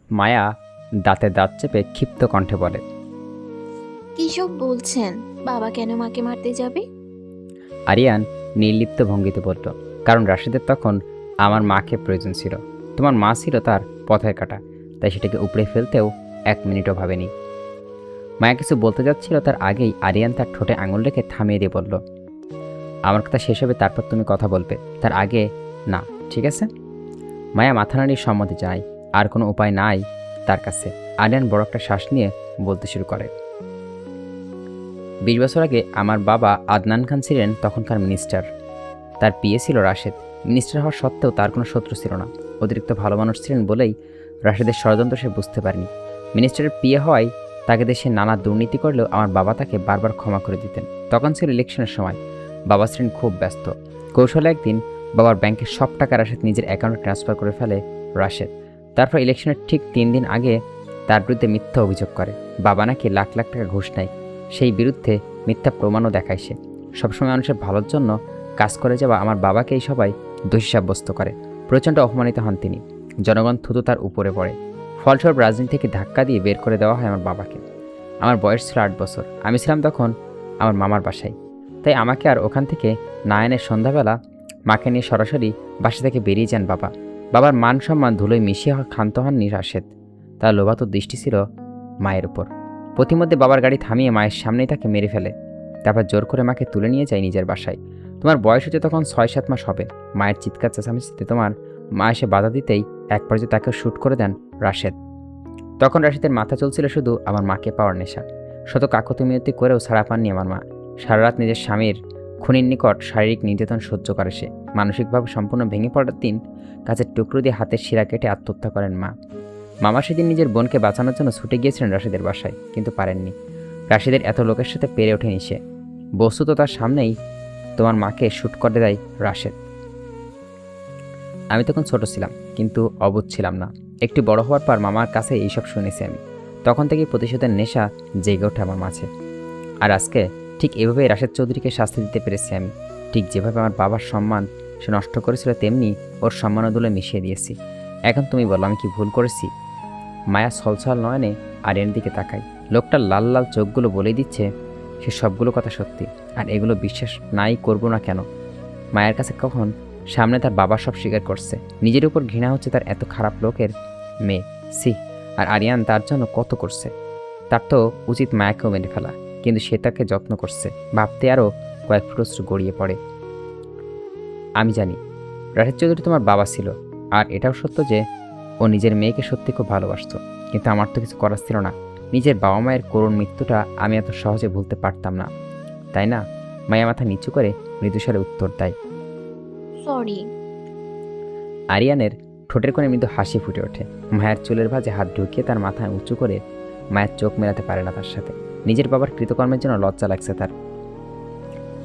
মায়া দাঁতে দাঁত চেপে ক্ষিপ্ত কণ্ঠে বলে। কী সব বলছেন? বাবা কেন মাকে মারতে যাবে? আরিয়ান নির্লিপ্ত ভঙ্গিতে বলল, কারণ রাশেদের তখন আমার মাকে প্রয়োজন ছিল। তোমার মা ছিল তার পথের কাঁটা, তাই সেটাকে উপড়ে ফেলতেও 1 মিনিটও ভাবেনি। মায়া কিছু বলতে যাচ্ছিল, তার আগেই আরিয়ান তার ঠোঁটে আঙুল রেখে থামিয়ে দিয়ে বলল, আমার কথা শেষ হবে, তারপর তুমি কথা বলবে, তার আগে না, ঠিক আছে? মায়া মাথা নাড়িয়ে সম্মতি জানায়। আর কোনো উপায় নাই তার কাছে। আরিয়ান বড় একটা শ্বাস নিয়ে বলতে শুরু করে, 20 বছর আগে আমার বাবা আদনান খান ছিলেন তখনকার মিনিস্টার। তার পিএ ছিল রাশেদ। মিনিস্টার হওয়া সত্ত্বেও তার কোনো শত্রু ছিল না। অতিরিক্ত ভালো মানুষ ছিলেন বলেই রাশেদের ষড়যন্ত্র সে বুঝতে পারেনি। মিনিস্টারের পিএ হওয়ায় তাকে দেশে নানা দুর্নীতি করলেও আমার বাবা তাকে বারবার ক্ষমা করে দিতেন। তখন ছিল ইলেকশনের সময়। বাবা ছিলেন খুব ব্যস্ত। কৌশলে একদিন বাবার ব্যাংকের সব টাকা রাশেদ নিজের অ্যাকাউন্টে ট্রান্সফার করে ফেলে রাশেদ। তারপর ইলেকশনের ঠিক 3 দিন আগে তার বিরুদ্ধে মিথ্যা অভিযোগ করে। বাবা নাকি লাখ লাখ টাকা ঘুষ নেয়। সেই বিরুদ্ধে মিথ্যা প্রমাণও দেখায় সে। সবসময় মানুষের ভালোর জন্য কাজ করে যাওয়া আমার বাবাকেই সবাই দোষী সাব্যস্ত করে। প্রচণ্ড অপমানিত হন তিনি। জনগণ থুতু তার উপরে পড়ে। ফলস্বরূপ রাজনীতি থেকে ধাক্কা দিয়ে বের করে দেওয়া হয় আমার বাবাকে। আমার বয়স ছিল 8 বছর। আমি ছিলাম তখন আমার মামার বাসায়। তাই আমাকে আর ওখান থেকে না এনে সন্ধ্যাবেলা মাকে নিয়ে সরাসরি বাসা থেকে বেরিয়ে যান বাবা। বাবার মান সম্মান ধুলোয় মিশিয়ে ক্ষান্ত হননি রাশেদ। তার লোভাতুর দৃষ্টি ছিল মায়ের উপর। প্রতিমধ্যে বাবার গাড়ি থামিয়ে মায়ের সামনেই তাকে মেরে ফেলে। তারপর জোর করে মাকে তুলে নিয়ে যায় নিজের বাসায়। তোমার বয়স হচ্ছে তখন 6-7 মাস হবে। মায়ের চিৎকার চেঁচামেচিতে তোমার মা এসে বাধা দিতেই এক পর্যায়ে তাকে শ্যুট করে দেন রাশেদ। তখন রাশেদের মাথা চলছিল শুধু আমার মাকে পাওয়ার নেশা। শত কাকতি মিনতি করেও ছাড়া পাননি আমার মা। সারা রাত নিজের স্বামীর খুনির নিকট শারীরিক নির্যাতন সহ্য করে সে। মানসিকভাবে সম্পূর্ণ ভেঙে পড়ার দিন কাছের টুকরো দিয়ে হাতের শিরা কেটে আত্মহত্যা করেন মা। মামা সেদিন নিজের বোনকে বাঁচানোর জন্য ছুটে গিয়েছিলেন রাশেদের বাসায়, কিন্তু পারেননি। রাশেদের এত লোকের সাথে পেরে ওঠেনি সে। বস্তুত তার সামনেই তোমার মাকে শ্যুট করে দেয় রাশেদ। আমি তখন ছোট ছিলাম, কিন্তু অবুঝ ছিলাম না। একটু বড় হওয়ার পর মামার কাছে এইসব শুনেছি আমি। তখন থেকেই প্রতিশোধের নেশা জেগে ওঠে আমার মাঝে। আর আজকে ঠিক এভাবেই রাশেদ চৌধুরীকে শাস্তি দিতে পেরেছি আমি। ঠিক যেভাবে আমার বাবার সম্মান সে নষ্ট করেছিল, তেমনি ওর সম্মানও দুলে মিশিয়ে দিয়েছি। এখন তুমি বলো, আমি কি ভুল করেছি? মায়া ছলছল নয়নে আরিয়ানের দিকে তাকায়। লোকটার লাল লাল চোখগুলো বলেই দিচ্ছে সে সবগুলো কথা সত্যি। আর এগুলো বিশ্বাস নাই করবো না কেন? মায়ের কাছে কখন সামনে তার বাবা সব স্বীকার করছে। নিজের উপর ঘৃণা হচ্ছে তার এত খারাপ লোকের মেয়ে। সি, আর আরিয়ান তার জন্য কত করছে। তার তো উচিত মায়াকেও মেরে ফেলা, কিন্তু সে তাকে যত্ন করছে। ভাবতে আরও কয়েক ফুটস্ত্র গড়িয়ে পড়ে। আমি জানি রাশেদ চৌধুরী তোমার বাবা ছিল, আর এটাও সত্য যে ও নিজের মেয়েকে সত্যি খুব ভালোবাসত। কিন্তু আমার তো কিছু করার ছিল না। নিজের বাবা মায়ের করুণ মৃত্যুটা আমি এত সহজে ভুলতে পারতাম না, তাই না? মায়া মাথা নিচু করে মৃদুস্বরে উত্তর দেয়। সরি। আরিয়ানের ঠোঁটের কোণে মৃদু হাসি ফুটে ওঠে। মায়ের চুলের ভাঁজে হাত ঢুকিয়ে তার মাথায় উঁচু করে মায়ের চোখ মেলাতে পারে না তার সাথে। নিজের বাবার কৃতকর্মের জন্য লজ্জা লাগছে তার।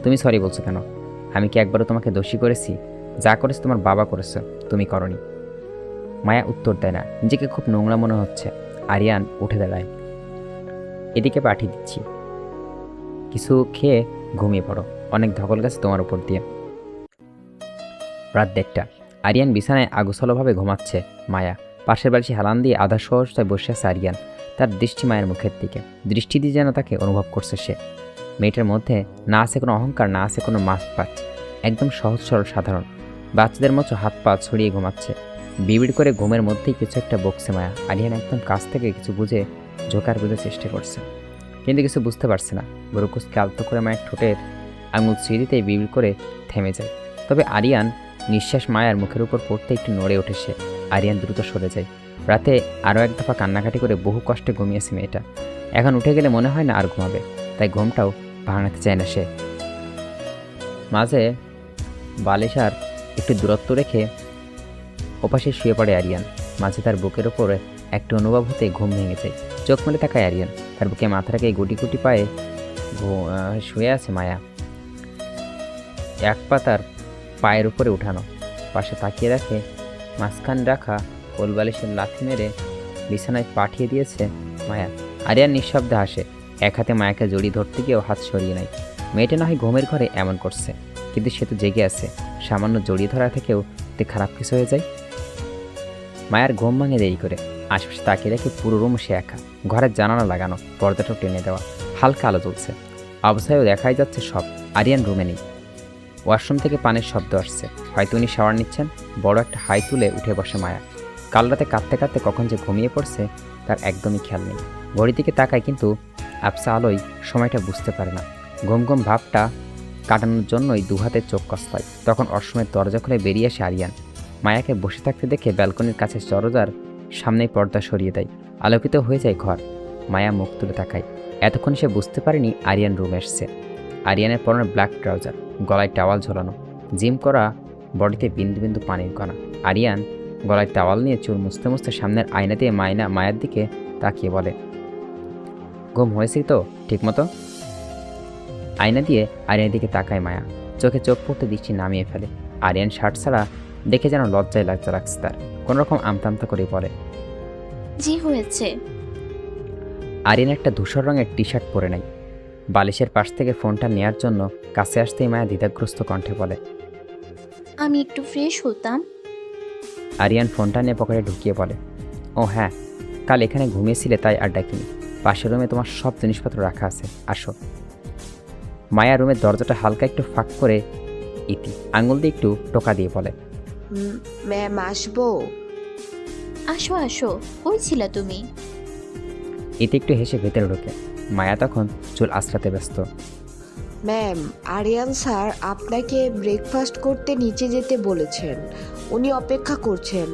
তুমি সরি বলছো কেন? আমি কি একবারও তোমাকে দোষী করেছি? যা করেছে তোমার বাবা করেছে, তুমি করনি। মায়া উত্তর দেয় না। নিজেকে খুব নোংরা মনে হচ্ছে। আরিয়ান উঠে দাঁড়ায়। এদিকে পাঠিয়ে দিচ্ছি, কিছু খেয়ে ঘুমিয়ে পড়ো। অনেক ধকল গেছে তোমার উপর দিয়ে। রাত 1টা। আরিয়ান বিছানায় আগোছালোভাবে ঘুমাচ্ছে। মায়া পাশের বালিশে হেলান দিয়ে আধা সহজতায় বসে আছে আরিয়ান। তার দৃষ্টি মায়ের মুখের দিকে। দৃষ্টি দিয়ে যেন তাকে অনুভব করছে সে। মেয়েটার মধ্যে না আছে কোনো অহংকার, না আছে কোনো মাছ। একদম সহজ সরল সাধারণ বাচ্চাদের মতো হাত পা ছড়িয়ে ঘুমাচ্ছে। বিড়বিড় করে ঘুমের মধ্যেই কিছু একটা বকছে মায়া। আরিয়ান একদম কাছ থেকে কিছু বুঝে ঝোঁকার বুঝে চেষ্টা করছে, কিন্তু কিছু বুঝতে পারছে না। বরুকুসকে আলতো করে মায়ের ঠোঁটের আঙুল ছুঁয়ে দিতেই বিড়বিড় করে থেমে যায়। তবে আরিয়ান নিঃশ্বাস মায়ার মুখের উপর পড়তে একটু নড়ে ওঠে সে। আরিয়ান দ্রুত সরে যায়। রাতে আরও এক দফা কান্নাকাটি করে বহু কষ্টে ঘুমিয়েছে মেয়েটা। এখন উঠে গেলে মনে হয় না আর ঘুমাবে, তাই ঘুমটাও ভাঙাতে চায় না সে। মাঝে বালিশার একটু দূরত্ব রেখে ওপাশে শুয়ে পড়ে আরিয়ান। মাঝে তার বুকের ওপরে একটু অনুভব হতে ঘুম ভেঙে যায়। চোখ মেলে তাকায় আরিয়ান। তার বুকে মাথা রেখে গুটি গুটি পায়ে শুয়ে আছে মায়া। এক পা তার পায়ের উপরে উঠানো, পাশে তাকিয়ে রাখে মাঝখান রাখা কোলবালিশের লাথি মেরে বিছানায় পাঠিয়ে দিয়েছে মায়া। আরিয়ান নিঃশব্দে হাসে। এক হাতে মায়াকে জড়িয়ে ধরতে গিয়েও হাত সরিয়ে নেয়। মেয়েটা না হয় ঘুমের ঘরে এমন করছে, কিন্তু সে তো জেগে আছে। সামান্য জড়িয়ে ধরা থেকেও তে খারাপ কিছু হয়ে যায়। মায়ার ঘুম ভাঙে দেরি করে। আশেপাশে তাকিয়ে দেখে পুরো রুম সে একা। ঘরের জানালা লাগানো, পর্দাটাও টেনে দেওয়া, হালকা আলো জ্বলছে। অবস্থায়ও দেখাই যাচ্ছে সব। আরিয়ান রুমে নেই। ওয়াশরুম থেকে পানির শব্দ আসছে, হয়তো উনি শাওয়ার নিচ্ছেন। বড় একটা হাই তুলে উঠে বসে মায়া। কাল রাতে কাঁদতে কাঁদতে কখন যে ঘুমিয়ে পড়ছে তার একদমই খেয়াল নেই। ঘড়ির দিকে তাকায় কিন্তু আবসা আলোয় সময়টা বুঝতে পারে না। ঘুম ঘুম ভাবটা কাটানোর জন্যই দুহাতে চোখ কসলায়। তখন অসময়ের দরজা খুলে বেরিয়ে আসে আরিয়ান। মায়াকে বসে থাকতে দেখে ব্যালকনির কাছে দরজার সামনেই পর্দা সরিয়ে দেয়। আলোকিত হয়ে যায় ঘর। মায়া মুখ তুলে তাকায়। এতক্ষণ সে বুঝতে পারেনি আরিয়ান রুমে এসছে। আরিয়ানের পরনে ব্ল্যাক ট্রাউজার, গলায় টাওয়াল ঝোলানো, জিম করা বডিতে বিন্দু বিন্দু পানির কণা। আরিয়ান গলায় টাওয়াল নিয়ে চুল মুছতে মুছতে সামনের আয়না দিয়ে মায়ের দিকে তাকিয়ে বলে, ঘুম হয়েছি তো ঠিকমতো? আয়না দিয়ে আরিয়ানের দিকে তাকায় মায়া। চোখে চোখ পড়তে দৃষ্টি নামিয়ে ফেলে। আরিয়ান শার্ট ছাড়া দেখে যেন লজ্জায় লাগছে তার। কোনোরকম আমতামতা করে বলে, জি হয়েছে। আরিয়ান একটা ধূসর রঙের টি শার্ট পরে নেয়। বালিশের পাশ থেকে ফোনটা নেয়ার জন্য কাছে আসতেই মায়া দ্বিধাগ্রস্ত কণ্ঠে বলে, আমি একটু ফ্রেশ হতাম। আরিয়ান ফোনটা নিয়ে পকেটে ঢুকিয়ে বলে, ও হ্যাঁ, কাল এখানে ঘুমিয়েছিলে তাই আর ডাকিনি। পাশের রুমে তোমার সব জিনিসপত্র রাখা আছে, আসো। মায়া রুমের দরজাটা হালকা একটু ফাঁক করে ইতি আঙুল দিয়ে একটু টোকা দিয়ে বলে, ম্যাম আসবো? আসো আসো, কই ছিলা তুমি? ইতি একটু হেসে ভেতরে ঢোকে। মায়া তখন চুল আঁচড়াতে ব্যস্ত। ম্যাম, আরিয়ান স্যার আপনাকে ব্রেকফাস্ট করতে নিচে যেতে বলেছেন, উনি অপেক্ষা করছেন।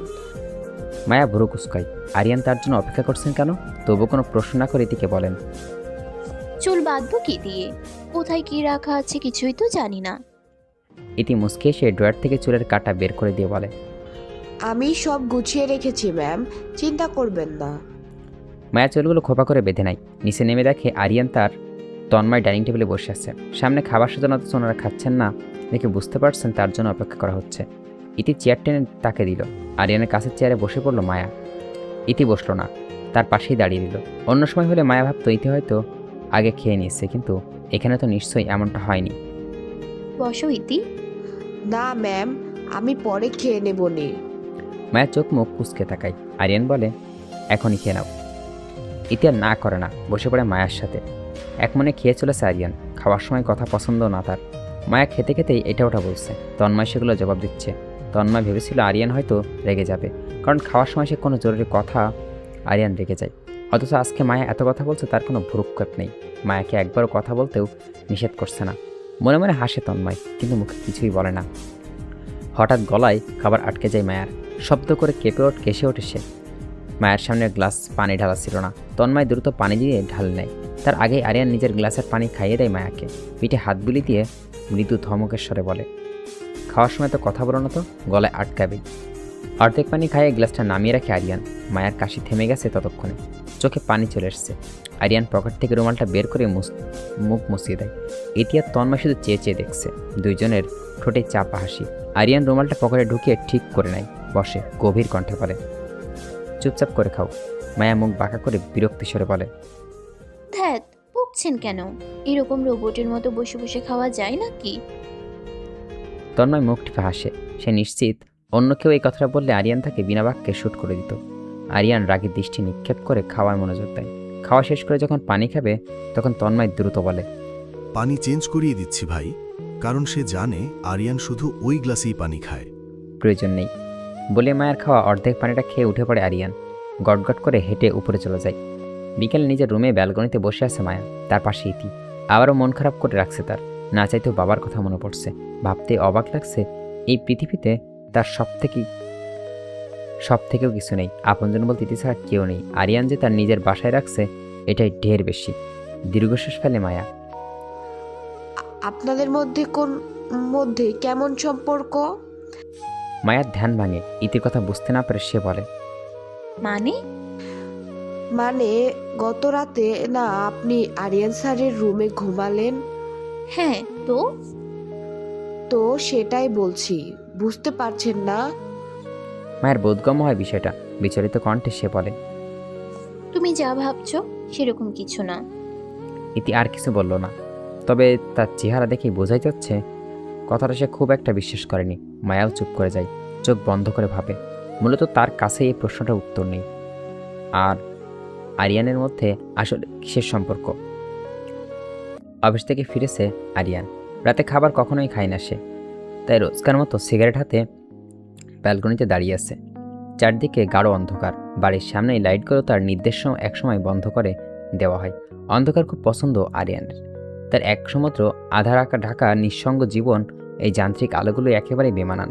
মায়া ভুরু কুচকায়। আরিয়ান তার জন্য অপেক্ষা করছেন কেন? তবু কোনো প্রশ্ন না করে ইতিকে বলেন, চুল বাঁধবো কি দিয়ে? কোথায় কি রাখা আছে কিছুই তো জানি না। ইতি মুচকে এসে ড্রয়ার থেকে চুলের কাঁটা বের করে দিয়ে বলে, আমি সব গুছিয়ে রেখেছি ম্যাম, চিন্তা করবেন না। মায়া চুলগুলো খোপা করে বেঁধে নেয়। নিচে নেমে দেখে আরিয়ান তার তন্ময় ডাইনিং টেবিলে বসে আছে। সামনে খাবার সাজানো, অথচ ওনারা খাচ্ছেন না দেখে বুঝতে পারছেন তার জন্য অপেক্ষা করা হচ্ছে। ইতি চেয়ার টেনে তাকে দিল। আরিয়ানের কাছের চেয়ারে বসে পড়ল মায়া। ইতি বসলো না, তার পাশেই দাঁড়িয়ে দিল। অন্য সময় হলে মায়া ভাবতো ইতি হয়তো আগে খেয়ে নিয়েছে, কিন্তু এখানে তো নিশ্চয়ই এমনটা হয়নি। বসো ইতি। না ম্যাম, আমি পরে খেয়ে নেবনি। মায়া চোখ মুখ কুচকে তাকায়। আরিয়ান বলে, এখনই খেয়ে নাও। ইতি আর না করে না, বসে পড়ে মায়ার সাথে। এক মনে খেয়ে চলেছে আরিয়ান। খাওয়ার সময় কথা পছন্দ না তার। মায়া খেতে খেতেই এটা ওটা বলছে। তন্ময় সেগুলো জবাব দিচ্ছে। তন্ময় ভেবেছিল আরিয়ান হয়তো রেগে যাবে, কারণ খাওয়ার সময় সে কোনো জরুরি কথা আরিয়ান রেগে যায়। অথচ আজকে মায়া এত কথা বলছে, তার কোনো ভ্রুক্ষেপ নেই। মায়াকে একবারও কথা বলতেও নিষেধ করছে না। মনে মনে হাসে তন্ময়, কিন্তু মুখে কিছুই বলে না। হঠাৎ গলায় খাবার আটকে যায় মায়ার। শব্দ করে কেঁপে ওঠে সে। মায়ের সামনে গ্লাস পানি ঢালা ছিল না। তন্ময় দ্রুত পানি দিয়ে ঢাল নেয়। তার আগেই আরিয়ান নিজের গ্লাসের পানি খাইয়ে দেয় মায়াকে। পিঠে হাত বুলি দিয়ে মৃদু ধমকের স্বরে বলে, খাওয়ার সময় তো কথা বলো না তো, গলায় আটকাবেই। অর্ধেক পানি খাইয়ে গ্লাসটা নামিয়ে রাখে আরিয়ান। মায়ের কাশি থেমে গেছে ততক্ষণে। চোখে পানি চলে এসছে। আরিয়ান পকেট থেকে রুমালটা বের করে মুখ মুছিয়ে দেয়। ইতি আর তন্ময় শুধু চেয়ে চেয়ে দেখছে। দুইজনের ঠোঁটে চাপা হাসি। আরিয়ান রুমালটা পকেটে ঢুকিয়ে ঠিক করে নেয়। বসে গভীর কণ্ঠে বলে, চুপচাপ করে খাও। মায়া মুখ বাঁকা করে বিরক্তি স্বরে বলে, ধ্যাত, বকছেন কেন? এরকম রোবটের মতো বসে বসে খাওয়া যায় নাকি? তন্ময় মুখ টিপে হাসে। সে নিশ্চিত অন্য কেউ এই কথাটা বললে আরিয়ান তাকে বিনা বাক্যে শ্যুট করে দিত। আরিয়ান রাগে দৃষ্টি নিক্ষেপ করে খাওয়ার মনোযোগ দেয়। খাওয়া শেষ করে যখন পানি খাবে, তখন তন্ময় দ্রুত বলে, পানি চেঞ্জ করিয়ে দিচ্ছি ভাই, কারণ সে জানে আরিয়ান শুধু ওই গ্লাসেই পানি খায়। প্রয়োজন নেই বলে মায়ের খাওয়া অর্ধেক পানিটা খেয়ে উঠে পড়ে আরিয়ান। গটগট করে হেঁটে উপরে চলে যায়। বিকেলে নিজের রুমে ব্যালকনিতে বসে আছে মায়া। তার পাশে ইতি। আবারও মন খারাপ করে রাখছে তার। না চাইতেও বাবার কথা মনে পড়ছে। ভাবতে অবাক লাগছে, এই পৃথিবীতে তার সব থেকেও কিছু নেই। আপনজন বলতে ইতি ছাড়া কেউ নেই। আরিয়ান যে তার নিজের বাসায় রাখছে, এটাই ঢের বেশি। দীর্ঘশ্বাস ফেলে মায়া। আপনাদের মধ্যে কেমন সম্পর্ক? মায়ার ধ্যান ভাঙে। ইতির কথা বুঝতে না পেরে সে বলে, মানে? মানে গত রাতে না আপনি আরিয়ান স্যারের রুমে ঘুমালেন? হ্যাঁ তো? তো সেটাই বলছি, বুঝতে পারছেন না? মায়ের বোধগম্য হয় বিষয়টা। বিচলিত কণ্ঠে সে বলে, তুমি যা ভাবছো সেরকম কিছু না। ইতি আর কিছু বলল না। তবে তার চেহারা দেখেই বোঝাই যাচ্ছে কথাটা সে খুব একটা বিশ্বাস করেনি। মায়াও চুপ করে যায়, চোখ বন্ধ করে ভাবে। মূলত তার কাছে এই প্রশ্নটার উত্তর নেই। আর আরিয়ানের মধ্যে আসলে কিসের সম্পর্ক। অফিস থেকে ফিরেছে আরিয়ান। রাতে খাবার কখনোই খায় না সে, তাই রোজকার মতো সিগারেট হাতে ব্যালকনিতে দাঁড়িয়ে আছে। চারদিকে গাঢ় অন্ধকার। বাড়ির সামনেই লাইটগুলো তার নির্দেশ একসময় বন্ধ করে দেওয়া হয়। অন্ধকার খুব পছন্দ আরিয়ানের। তার একসমত্র আধার আঁকা ঢাকা নিঃসঙ্গ জীবন এই যান্ত্রিক আলোগুলো একেবারেই বেমানান,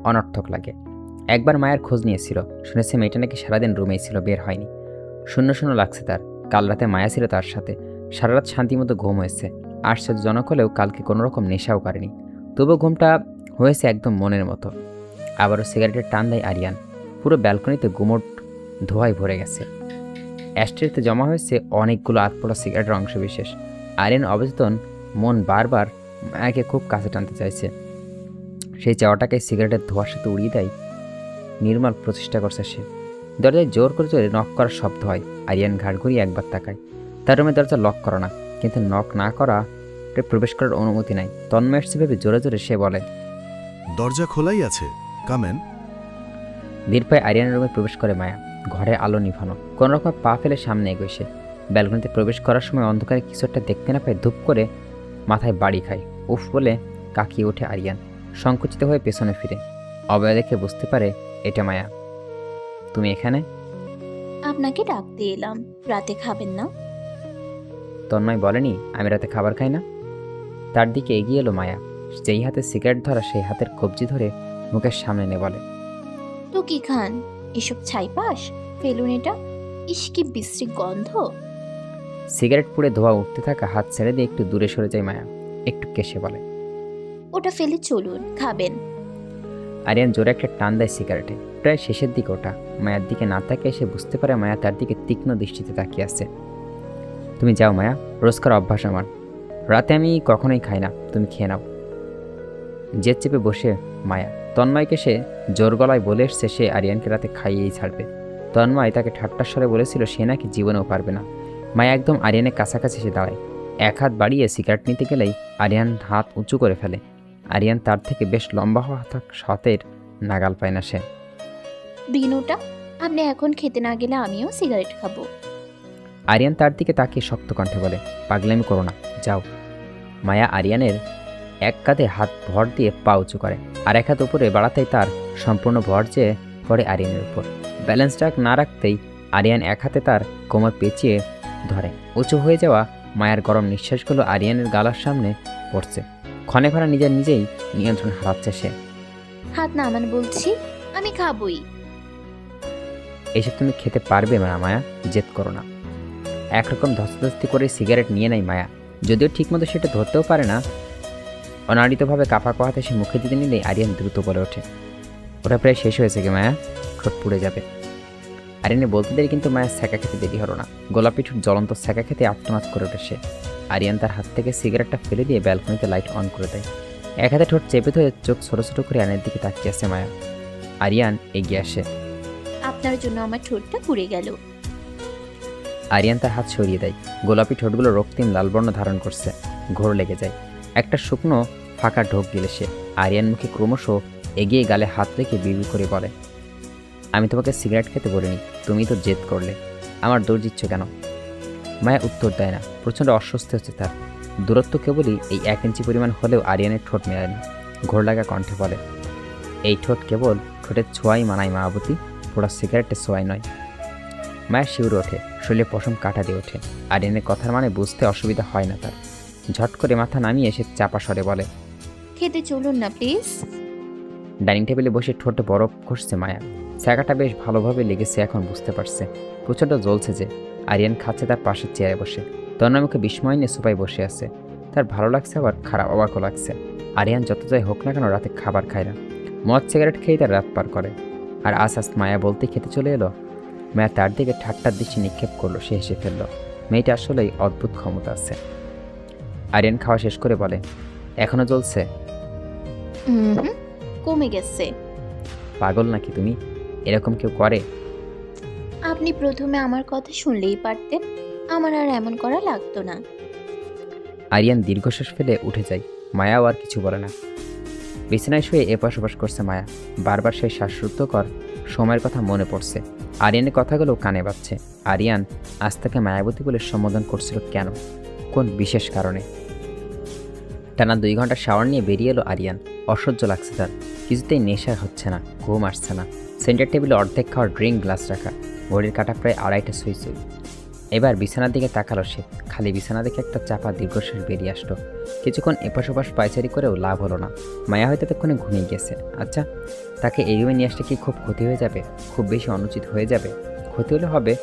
অনর্থক লাগে। একবার মায়ের খোঁজ নিয়েছিল, শুনেছে মেয়েটা নাকি সারাদিন রুমেই ছিল, বের হয়নি। শূন্য শূন্য লাগছে তার। কাল রাতে মায়া ছিল তার সাথে, সারা রাত শান্তিমতো ঘুম হয়েছে। আশ্চর্যজনক হলেও কালকে কোনো রকম নেশাও করেনি, তবু ঘুমটা হয়েছে একদম মনের মতো। আবারও সিগারেটের টান দেয় আরিয়ান। পুরো ব্যালকনিতে গুমোট ধোঁয়ায় ভরে গেছে। অ্যাস্ট্রেতে জমা হয়েছে অনেকগুলো আতপোড়া সিগারেটের অংশবিশেষ। আরিয়ান অবচেতন মন বারবার মায়াকে খুব কাছে টানতে চাইছে। সেই চাওয়াটাকে সিগারেটের ধোঁয়ার সাথে উড়িয়ে দেয় নির্মল প্রচেষ্টা করছে সে। দরজায় জোর করে জোরে নক করার শব্দ হয়। আরিয়ান ঘাড় ঘুরিয়ে একবার তাকায়। তার রুমের দরজা লক করা না, কিন্তু নক না করা প্রবেশ করার অনুমতি নাই। তন্ময় এসছে ভেবে জোরে জোরে সে বলে, দরজা খোলাই আছে, কামেন। ধীর পায়ে আরিয়ানের রুমে প্রবেশ করে মায়া। ঘরে আলো নিভানো, কোনো রকম পা ফেলে সামনে এগোয় সে। ব্যালকনিতে প্রবেশ করার সময় অন্ধকারে কিছু একটা দেখতে না পায় ধূপ করে মাথায় বাড়ি খায়। উফ বলে কাকিয়ে ওঠে আরিয়ান, সংকুচিত হয়ে পেছনে ফিরে। অবয়া দেখে বুঝতে পারে এটা মায়া। তুমি এখানে? আপনাকে ডাকতে এলাম, রাতে খাবেন না? তন্ময় বলেনি আমি রাতে খাবার খাই না? তার দিকে এগিয়ে এলো মায়া। যেই হাতে সিগারেট ধরা সেই হাতের কবজি ধরে মুখের সামনে এনে বলে, তো কি খান? এসব ছাইপাস, ফেলুন এটা। ইস কি বিশ্রী গন্ধ। সিগারেট পুড়ে ধোয়া উঠতে থাকা হাত ছেড়ে দিয়ে একটু দূরে সরে যায় মায়া। একটু কেশে বলে, ওটা ফেলে চলুন, খাবেন। আরিয়ান জোরে একটা টান দেয় সিগারেটে। প্রায় শেষের দিকে ওটা। মায়ার দিকে না তাকিয়ে এসে বুঝতে পারে মায়া তার দিকে তীক্ষ্ণ দৃষ্টিতে তাকিয়ে আছে। তুমি যাও মায়া, রোজকার অভ্যাস আমার। রাতে আমি কখনোই খাই না, তুমি খেয়ে নাও। জেদ চেপে বসে মায়া। তন্ময়কে সে জোর গলায় বলে এসছে সে আরিয়ানকে রাতে খাইয়েই ছাড়বে। তন্ময় তাকে ঠাট্টার স্বরে বলেছিল সে নাকি জীবনেও পারবে না। মায়া একদম আরিয়ানের কাছাকাছি এসে দাঁড়ায়। এক হাত বাড়িয়ে সিগারেট নিতে গেলেই আরিয়ান হাত উঁচু করে ফেলে। আরিয়ান তার থেকে বেশ লম্বা হওয়া হাতের নাগাল পায় না সে। দিন ওটা, আপনি এখন খেতে না গেলে আমিও সিগারেট খাবো। আরিয়ান তার দিকে তাকিয়ে শক্ত কণ্ঠে বলে, পাগলামি করো না, যাও। মায়া আরিয়ানের এক কাঁধে হাত ভর দিয়ে পা উঁচু করে, আর এক হাত উপরে বাড়াতেই তার সম্পূর্ণ ভর যেয়ে পড়ে আরিয়ানের উপর। ব্যালেন্সটা না রাখতেই আরিয়ান এক হাতে তার কোমর পেঁচিয়ে ধরে। উঁচু হয়ে যাওয়া মায়ার গরম নিঃশ্বাসগুলো আরিয়ানের গালার সামনে পড়ছে। ক্ষণে ক্ষণে নিজেই নিয়ন্ত্রণ হারাচ্ছে সে। হাত নামান বলছি, আমি খাবই। এসব তুমি খেতে পারবে না মায়া, জেদ করো না। একরকম ধস্তাধস্তি করে সিগারেট নিয়ে নেয় মায়া, যদিও ঠিকমতো সেটা ধরতেও পারে না। অনাড়িতভাবে কাপা কোহাতে সে মুখে দিতে নিলেই আরিয়ান দ্রুত বলে ওঠে, ওটা প্রায় শেষ হয়েছে কি মায়া, ঠোঁট পুড়ে যাবে। আরিয়ানে বলতে দেরি, কিন্তু মায়া ছ্যাঁকা খেতে দেরি হলো না। গোলাপি ঠোঁট জ্বলন্ত ছ্যাঁকা খেতে আত্মনাদ করে ওঠে সে। আরিয়ান তার হাত থেকে সিগারেটটা ফেলে দিয়ে ব্যালকনিতে লাইট অন করে দেয়। এক হাতে ঠোঁট চেপে ধরে চোখ ছোট ছোট করে আয়নার দিকে তাকিয়ে আছে মায়া। আরিয়ান এগিয়ে আসে। আপনার জন্য আমার ঠোঁটটা পুড়ে গেল। আরিয়ান তার হাত সরিয়ে দেয়। গোলাপি ঠোঁটগুলো রক্তিম লালবর্ণ ধারণ করছে। ঘোর লেগে যায়। একটা শুকনো ফাঁকা ঢোক গেলে সে। আরিয়ান মুখে ক্রমশ এগিয়ে গালে হাত রেখে বিড়বিড় করে বলে, আমি তোমাকে সিগারেট খেতে বলিনি, তুমি তো জেদ করলে, আমার দৌড় দিচ্ছ কেন? মায়া উত্তর দেয় না। প্রচণ্ড অস্বস্তি হচ্ছে তার। দূরত্ব কেবলই এই 1 ইঞ্চি পরিমাণ হলেও আরিয়ানের ঠোঁট মেলায় না। ঘোর লাগা কণ্ঠে বলে, এই ঠোঁট কেবল ঠোঁটের ছোঁয়াই মানায় মায়াবতী, পোড়া সিগারেটের ছোঁয়াই নয়। মায়ের শিউরে ওঠে, শরীরে পশম কাটা দিয়ে ওঠে। আরিয়ানের কথার মানে বুঝতে অসুবিধা হয় না তার। ঝট করে মাথা নামিয়ে এসে চাপা স্বরে বলে, খেতে চলুন না প্লিজ। ডাইনিং টেবিলে বসে ঠোঁটে বরফ ঘষছে মায়া। ছ্যাঁকাটা বেশ ভালোভাবে লেগেছে, এখন বুঝতে পারছে। প্রচণ্ড জ্বলছে যে। আরিয়ান খাচ্ছে তার পাশের চেয়ারে বসে। তন্ময় মুখে বিস্ময় নিয়ে সোফায় বসে আছে। তার ভালো লাগছে, আবার খারাপ অবাকও লাগছে। আরিয়ান যত যাই হোক না কেন রাতে খাবার খায় না, মদ সিগারেট খেয়েই তার রাত পার করে। আর আজ মায়া বলতে খেতে চলে এলো। মায়া তার দিকে ঠাট্টার দৃষ্টি নিক্ষেপ করলো। সে হেসে ফেলল। মেয়েটা আসলেই অদ্ভুত ক্ষমতা আছে। আরিয়ান খাওয়া শেষ করে বলে, এখনো জ্বলছে? কমে গেছে। পাগল নাকি তুমি? এরকম কেউ করে? আপনি প্রথমে আমার কথা শুনলেই পারতেন, আমার আর এমন করা লাগতো না। আরিয়ান দীর্ঘশ্বাস ফেলে উঠে যায়। মায়াও আর কিছু বলে না। বিছানায় শুয়ে এপাশ ওপাশ করছে মায়া। বারবার সেই শ্বাসরুদ্ধকর সময়ের কথা মনে পড়ছে। আরিয়ানের কথাগুলো কানে বাজছে। আরিয়ান আজ তাকে মায়াবতী বলে সম্বোধন করছিল কেন? কোন বিশেষ কারণে? টানা 2 ঘন্টা শাওয়ার নিয়ে বেরিয়ে এলো আরিয়ান। অসহ্য লাগছে তার, কিছুতেই নেশা হচ্ছে না, ঘুম আসছে না। সেন্টার টেবিলে অর্ধেক খাওয়ার ড্রিঙ্ক গ্লাস রাখা, ঘড়ির কাঁটা প্রায় 2:30 সুই সুই। এবার বিছানার দিকে তাকালো সে। খালি বিছানা দেখে একটা চাপা দীর্ঘশ্বাস বেরিয়ে আসলো। কিছুক্ষণ এপাশ ওপাশ পায়চারি করেও লাভ হলো না। মায়া হয়তো ততক্ষণে ঘুমিয়ে গেছে। আচ্ছা, তাকে এই রুমে নিয়ে আসলে কি খুব ক্ষতি হয়ে যাবে? খুব বেশি অনুচিত হয়ে যাবে? ক্ষতি হলে হবে,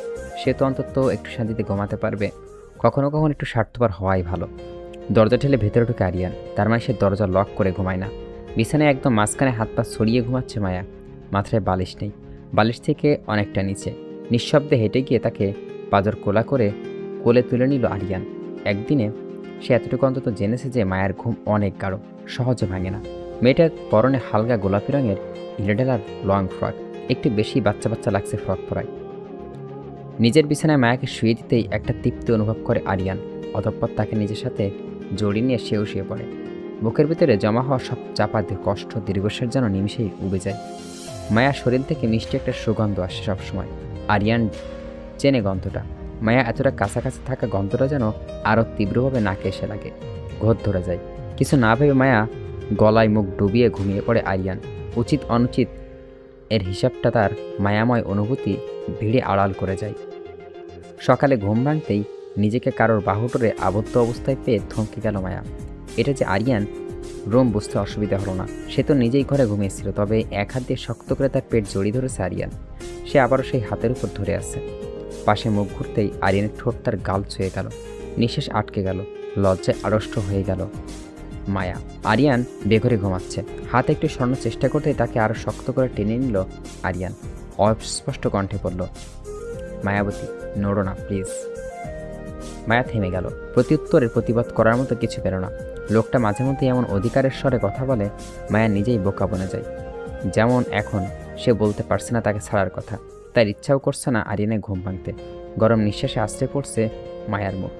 সে তো অন্তত একটু শান্তিতে ঘুমাতে পারবে। কখনো কখনো একটু স্বার্থপর হওয়াই ভালো। দরজা ঠেলে ভেতরে ঢুকে আরিয়ান। তার মানে সে দরজা লক করে ঘুমায় না। বিছানায় একদম মাঝখানে হাত পা ছড়িয়ে ঘুমাচ্ছে মায়া। মাথায় বালিশ নেই, বালিশ থেকে অনেকটা নিচে। নিঃশব্দে হেঁটে গিয়ে তাকে পাজর কোলা করে কোলে তুলে নিল আরিয়ান। একদিনে সে এতটুকু অন্তত জেনেছে যে মায়ের ঘুম অনেক গাঢ়, সহজে ভাঙে না। মেয়েটার পরনে হালকা গোলাপি রঙের ইলেডেলার লং ফ্রক, একটু বেশি বাচ্চা বাচ্চা লাগছে ফ্রক পরায়। নিজের বিছানায় মায়াকে শুয়ে দিতেই একটা তৃপ্তি অনুভব করে আরিয়ান। অতঃপর তাকে নিজের সাথে জড়িয়ে নিয়ে সেও শুয়ে পড়ে। বুকের ভিতরে জমা হওয়া সব চাপা কষ্ট দীর্ঘশ্বাস যেন নিমিষেই উবে যায়। মায়া শরীর থেকে মিষ্টি একটা সুগন্ধ আসে সবসময়। আরিয়ান চেনে গন্ধটা। মায়া এতটা কাছাকাছি থাকা গন্ধটা যেন আরও তীব্রভাবে নাকে এসে লাগে, ঘোর ধরে যায়। কিছু না ভেবে মায়া গলায় মুখ ডুবিয়ে ঘুমিয়ে পড়ে আরিয়ান। উচিত অনুচিত এর হিসাবটা তার মায়াময় অনুভূতি ভিড়ে আড়াল করে যায়। সকালে ঘুম ভাঙতেই নিজেকে কারোর বাহুডোরে আবদ্ধ অবস্থায় পেয়ে থমকে গেল মায়া। এটা যে আরিয়ান রুম বুঝতে অসুবিধা হলো না। সে তো নিজেই ঘরে ঘুমিয়েছিল, তবে এক হাত দিয়ে শক্ত করে তার পেট জড়িয়ে ধরেছে আরিয়ান। সে আবারও সেই হাতের উপর ধরে আছে। পাশে মুখ ঘুরতেই আরিয়ানের ঠোঁট তার গাল ছুঁয়ে গেল। নিঃশ্বাস আটকে গেল, লজ্জায় আড়ষ্ট হয়ে গেল মায়া। আরিয়ান বেঘরে ঘুমাচ্ছে। হাত একটু সরানোর চেষ্টা করতেই তাকে আরও শক্ত করে টেনে নিল আরিয়ান। অস্পষ্ট কণ্ঠে বলল, মায়াবতী, নড়ো না প্লিজ। মায়া থেমে গেল। প্রত্যুত্তরের প্রতিবাদ করার মতো কিছু পেল না। লোকটা মাঝে মধ্যে এমন অধিকারের স্বরে কথা বলে, মায়া নিজেই বোকা বনে যায়। যেমন এখন সে বলতে পারছে না তাকে ছাড়ার কথা, তার ইচ্ছাও করছে না আরিয়ানের ঘুম ভাঙতে। গরম নিঃশ্বাসে আশ্রে পড়ছে মায়ার মুখ